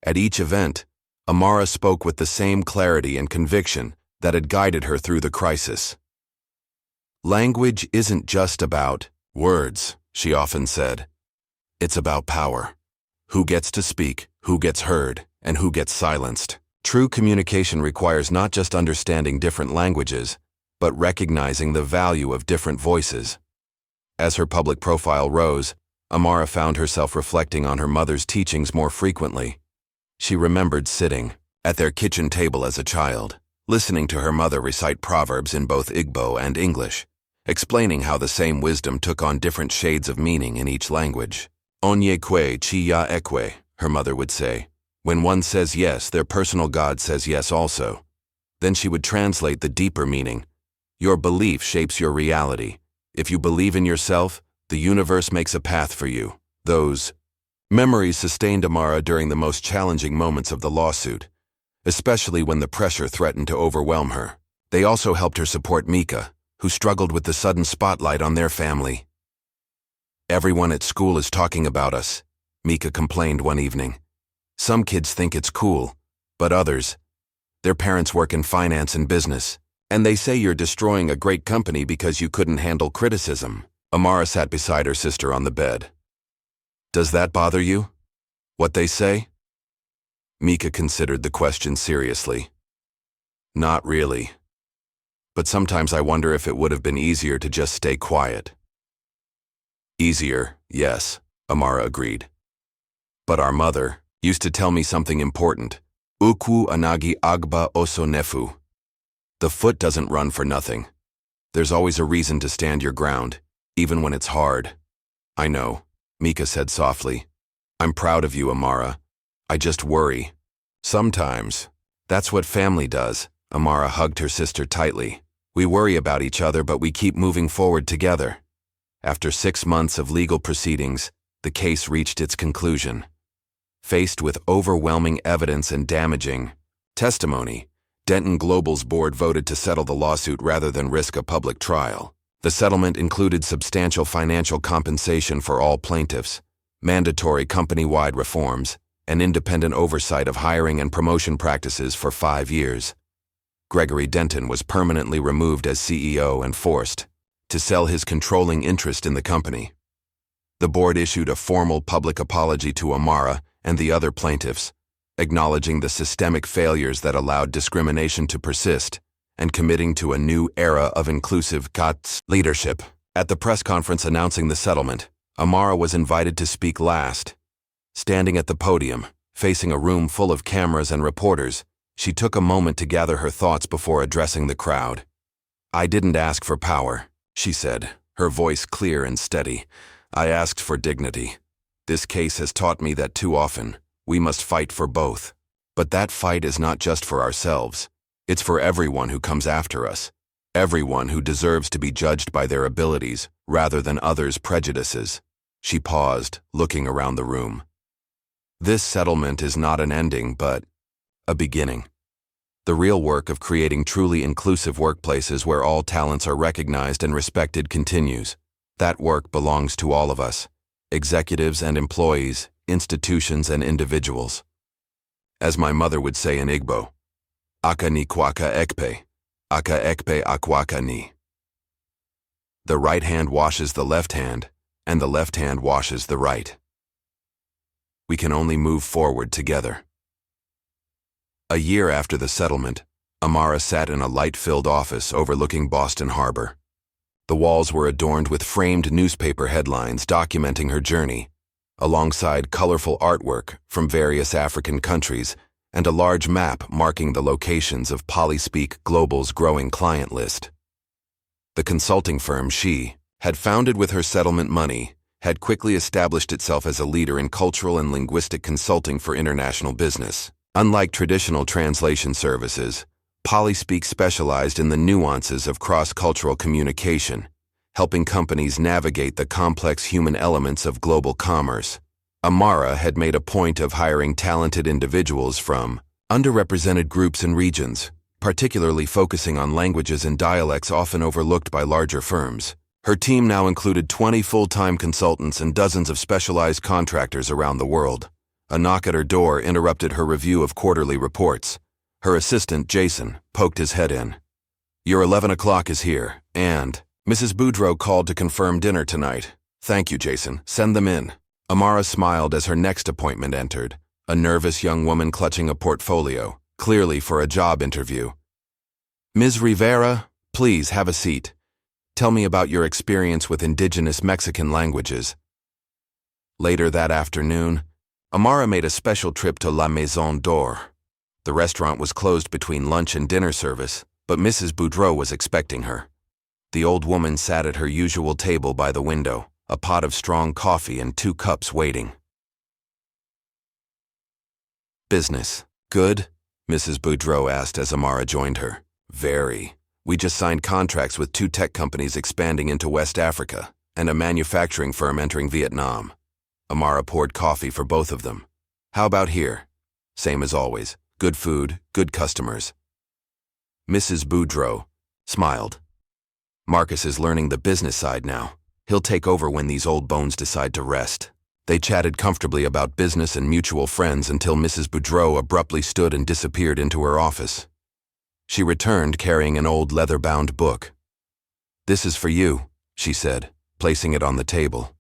At each event, Amara spoke with the same clarity and conviction that had guided her through the crisis. Language isn't just about words, she often said. It's about power. Who gets to speak, who gets heard, and who gets silenced. True communication requires not just understanding different languages, but recognizing the value of different voices. As her public profile rose, Amara found herself reflecting on her mother's teachings more frequently. She remembered sitting at their kitchen table as a child, listening to her mother recite proverbs in both Igbo and English, explaining how the same wisdom took on different shades of meaning in each language. Onye kwe chi ya ekwe, her mother would say. When one says yes, their personal God says yes also. Then she would translate the deeper meaning. Your belief shapes your reality. If you believe in yourself, the universe makes a path for you. Those memories sustained Amara during the most challenging moments of the lawsuit, especially when the pressure threatened to overwhelm her. They also helped her support Mika, who struggled with the sudden spotlight on their family. Everyone at school is talking about us, Mika complained one evening. Some kids think it's cool, but others, their parents work in finance and business, and they say you're destroying a great company because you couldn't handle criticism. Amara sat beside her sister on the bed. Does that bother you? What they say? Mika considered the question seriously. Not really. But sometimes I wonder if it would have been easier to just stay quiet. Easier, yes, Amara agreed. But our mother used to tell me something important. Uku anagi agba oso nefu. The foot doesn't run for nothing. There's always a reason to stand your ground, even when it's hard. I know, Mika said softly. I'm proud of you, Amara. I just worry. Sometimes. That's what family does. Amara hugged her sister tightly. We worry about each other, but we keep moving forward together. After 6 months of legal proceedings, the case reached its conclusion. Faced with overwhelming evidence and damaging testimony, Denton Global's board voted to settle the lawsuit rather than risk a public trial. The settlement included substantial financial compensation for all plaintiffs, mandatory company-wide reforms, and independent oversight of hiring and promotion practices for 5 years. Gregory Denton was permanently removed as CEO and forced to sell his controlling interest in the company. The board issued a formal public apology to Amara and the other plaintiffs, acknowledging the systemic failures that allowed discrimination to persist and committing to a new era of inclusive leadership. At the press conference announcing the settlement, Amara was invited to speak last. Standing at the podium, facing a room full of cameras and reporters, she took a moment to gather her thoughts before addressing the crowd. I didn't ask for power, she said, her voice clear and steady. I asked for dignity. This case has taught me that too often, we must fight for both. But that fight is not just for ourselves. It's for everyone who comes after us. Everyone who deserves to be judged by their abilities rather than others' prejudices. She paused, looking around the room. This settlement is not an ending, but a beginning. The real work of creating truly inclusive workplaces where all talents are recognized and respected continues. That work belongs to all of us, executives and employees, institutions and individuals. As my mother would say in Igbo, aka ni kwaka ekpe, aka ekpe akwaka ni. The right hand washes the left hand, and the left hand washes the right. We can only move forward together. A year after the settlement, Amara sat in a light-filled office overlooking Boston Harbor. The walls were adorned with framed newspaper headlines documenting her journey, alongside colorful artwork from various African countries and a large map marking the locations of PolySpeak Global's growing client list. The consulting firm she had founded with her settlement money had quickly established itself as a leader in cultural and linguistic consulting for international business. Unlike traditional translation services, PolySpeak specialized in the nuances of cross-cultural communication, helping companies navigate the complex human elements of global commerce. Amara had made a point of hiring talented individuals from underrepresented groups and regions, particularly focusing on languages and dialects often overlooked by larger firms. Her team now included 20 full-time consultants and dozens of specialized contractors around the world. A knock at her door interrupted her review of quarterly reports. Her assistant, Jason, poked his head in. "Your 11 o'clock is here, and Mrs. Boudreau called to confirm dinner tonight." "Thank you, Jason. Send them in." Amara smiled as her next appointment entered, a nervous young woman clutching a portfolio, clearly for a job interview. "Ms. Rivera, please have a seat. Tell me about your experience with indigenous Mexican languages." Later that afternoon, Amara made a special trip to La Maison d'Or. The restaurant was closed between lunch and dinner service, but Mrs. Boudreau was expecting her. The old woman sat at her usual table by the window, a pot of strong coffee and 2 cups waiting. "Business good?" Mrs. Boudreau asked as Amara joined her. "Very. We just signed contracts with 2 tech companies expanding into West Africa and a manufacturing firm entering Vietnam." Amara poured coffee for both of them. "How about here?" "Same as always. Good food, good customers." Mrs. Boudreau smiled. "Marcus is learning the business side now. He'll take over when these old bones decide to rest." They chatted comfortably about business and mutual friends until Mrs. Boudreau abruptly stood and disappeared into her office. She returned carrying an old leather-bound book. "This is for you," she said, placing it on the table.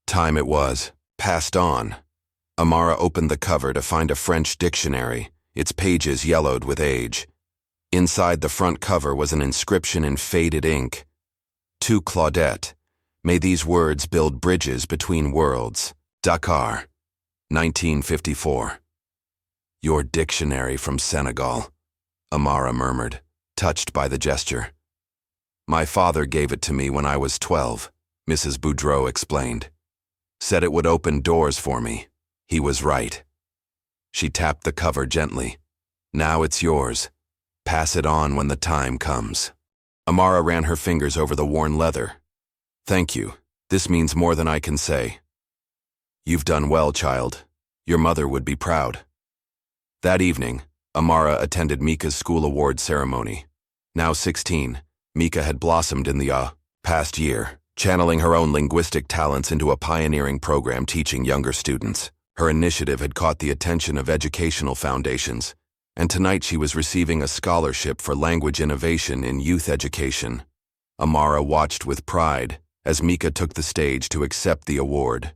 Time it was. Passed on. Amara opened the cover to find a French dictionary, its pages yellowed with age. Inside the front cover was an inscription in faded ink. "To Claudette, may these words build bridges between worlds. Dakar, 1954. "Your dictionary from Senegal," Amara murmured, touched by the gesture. "My father gave it to me when I was 12, Mrs. Boudreau explained. Said it would open doors for me. He was right." She tapped the cover gently. "Now it's yours. Pass it on when the time comes." Amara ran her fingers over the worn leather. "Thank you. This means more than I can say." "You've done well, child. Your mother would be proud." That evening, Amara attended Mika's school award ceremony. Now 16, Mika had blossomed in the past year, channeling her own linguistic talents into a pioneering program teaching younger students. Her initiative had caught the attention of educational foundations, and tonight she was receiving a scholarship for language innovation in youth education. Amara watched with pride as Mika took the stage to accept the award.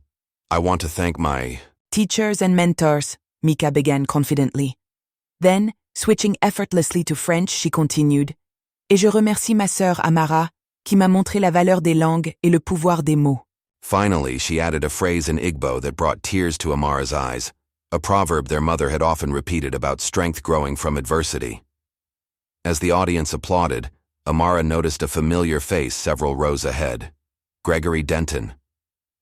"I want to thank my teachers and mentors," Mika began confidently. Then, switching effortlessly to French, she continued, "Et je remercie ma sœur Amara, qui m'a montré la valeur des langues et le pouvoir des mots." Finally, she added a phrase in Igbo that brought tears to Amara's eyes, a proverb their mother had often repeated about strength growing from adversity. As the audience applauded, Amara noticed a familiar face several rows ahead. Gregory Denton.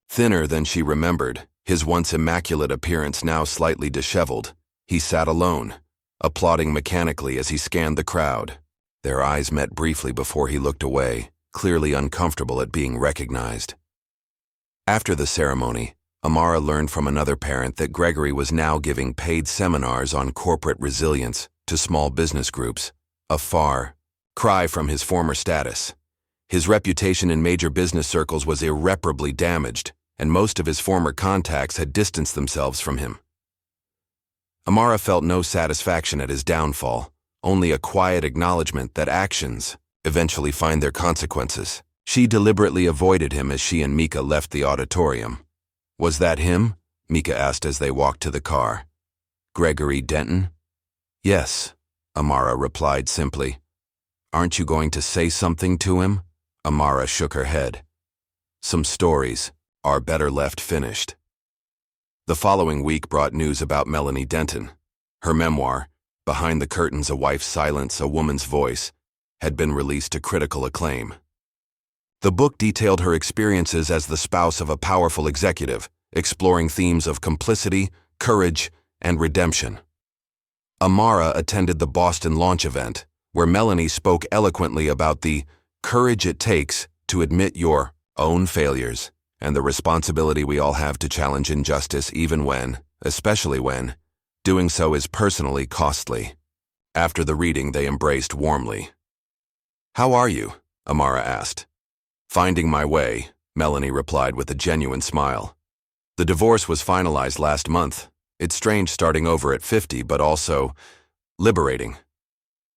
Thinner than she remembered, his once immaculate appearance now slightly disheveled, he sat alone, applauding mechanically as he scanned the crowd. Their eyes met briefly before he looked away, clearly uncomfortable at being recognized. After the ceremony, Amara learned from another parent that Gregory was now giving paid seminars on corporate resilience to small business groups, a far cry from his former status. His reputation in major business circles was irreparably damaged, and most of his former contacts had distanced themselves from him. Amara felt no satisfaction at his downfall, only a quiet acknowledgement that actions eventually find their consequences. She deliberately avoided him as she and Mika left the auditorium. "Was that him?" Mika asked as they walked to the car. "Gregory Denton?" "Yes," Amara replied simply. "Aren't you going to say something to him?" Amara shook her head. "Some stories are better left finished." The following week brought news about Melanie Denton. Her memoir, Behind the Curtains: A Wife's Silence, A Woman's Voice, had been released to critical acclaim. The book detailed her experiences as the spouse of a powerful executive, exploring themes of complicity, courage, and redemption. Amara attended the Boston launch event, where Melanie spoke eloquently about the courage it takes to admit your own failures and the responsibility we all have to challenge injustice even when, especially when, doing so is personally costly. After the reading, they embraced warmly. "How are you?" Amara asked. "Finding my way," Melanie replied with a genuine smile. "The divorce was finalized last month. It's strange starting over at 50, but also liberating."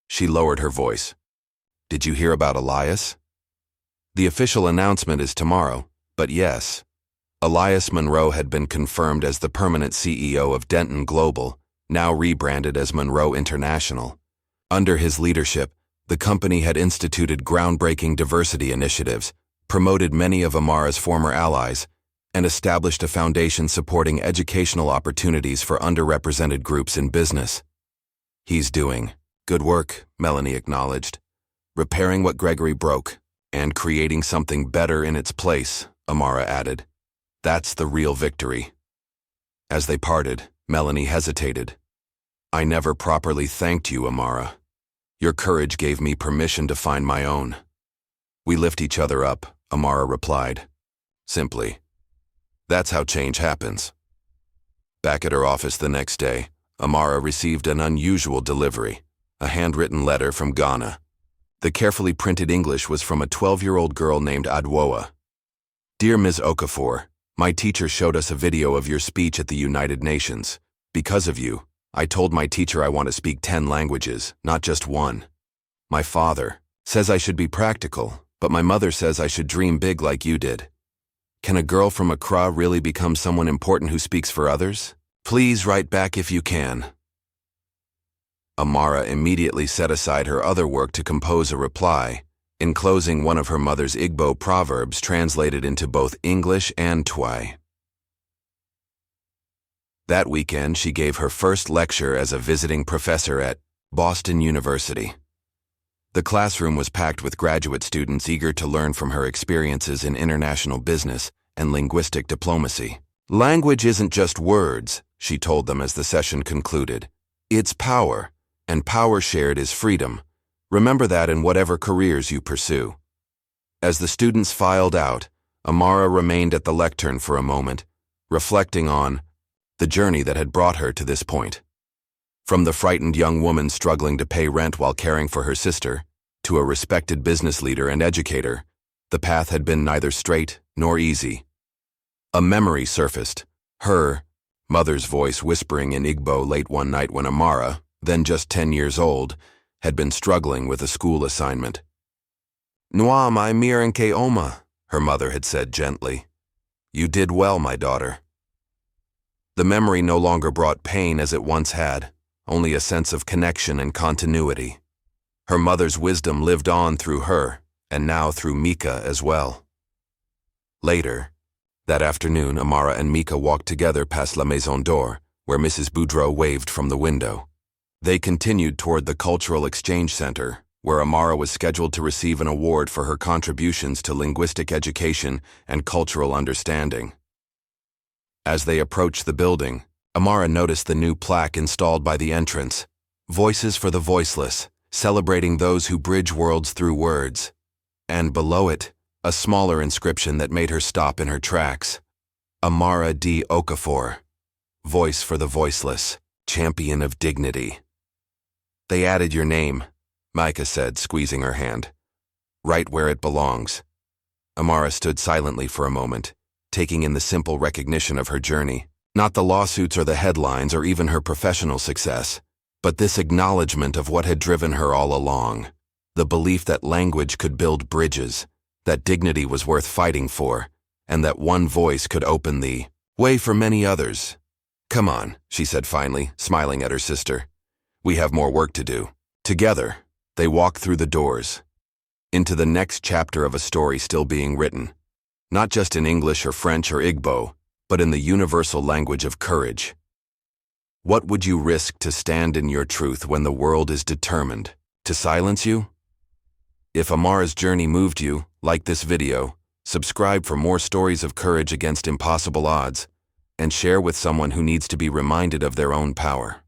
She lowered her voice. "Did you hear about Elias?" "The official announcement is tomorrow, but yes." Elias Monroe had been confirmed as the permanent CEO of Denton Global, now rebranded as Monroe International. Under his leadership, the company had instituted groundbreaking diversity initiatives, promoted many of Amara's former allies, and established a foundation supporting educational opportunities for underrepresented groups in business. "He's doing good work," Melanie acknowledged. "Repairing what Gregory broke, and creating something better in its place," Amara added. "That's the real victory." As they parted, Melanie hesitated. "I never properly thanked you, Amara. Your courage gave me permission to find my own." "We lift each other up," Amara replied. Simply. That's how change happens. Back at her office the next day, Amara received an unusual delivery, a handwritten letter from Ghana. The carefully printed English was from a 12-year-old girl named Adwoa. "Dear Ms. Okafor, my teacher showed us a video of your speech at the United Nations. Because of you, I told my teacher I want to speak 10 languages, not just one. My father says I should be practical, but my mother says I should dream big like you did. Can a girl from Accra really become someone important who speaks for others? Please write back if you can." Amara immediately set aside her other work to compose a reply, enclosing one of her mother's Igbo proverbs translated into both English and Twi. That weekend, she gave her first lecture as a visiting professor at Boston University. The classroom was packed with graduate students eager to learn from her experiences in international business and linguistic diplomacy. "Language isn't just words," she told them as the session concluded. "It's power, and power shared is freedom. Remember that in whatever careers you pursue." As the students filed out, Amara remained at the lectern for a moment, reflecting on the journey that had brought her to this point. From the frightened young woman struggling to pay rent while caring for her sister, to a respected business leader and educator, the path had been neither straight nor easy. A memory surfaced, her mother's voice whispering in Igbo late one night when Amara, then just 10 years old, had been struggling with a school assignment. "Nwa mai miranke oma," her mother had said gently. "You did well, my daughter." The memory no longer brought pain as it once had, only a sense of connection and continuity. Her mother's wisdom lived on through her, and now through Mika as well. Later, that afternoon, Amara and Mika walked together past La Maison d'Or, where Mrs. Boudreau waved from the window. They continued toward the Cultural Exchange Center, where Amara was scheduled to receive an award for her contributions to linguistic education and cultural understanding. As they approached the building, Amara noticed the new plaque installed by the entrance, "Voices for the Voiceless, celebrating those who bridge worlds through words." And below it, a smaller inscription that made her stop in her tracks. "Amara D. Okafor, Voice for the Voiceless, Champion of Dignity." "They added your name," Micah said, squeezing her hand. "Right where it belongs." Amara stood silently for a moment, taking in the simple recognition of her journey. Not the lawsuits or the headlines or even her professional success, but this acknowledgement of what had driven her all along. The belief that language could build bridges, that dignity was worth fighting for, and that one voice could open the way for many others. "Come on," she said finally, smiling at her sister. "We have more work to do." Together, they walked through the doors, into the next chapter of a story still being written, not just in English or French or Igbo, but in the universal language of courage. What would you risk to stand in your truth when the world is determined to silence you? If Amara's journey moved you, like this video, subscribe for more stories of courage against impossible odds, and share with someone who needs to be reminded of their own power.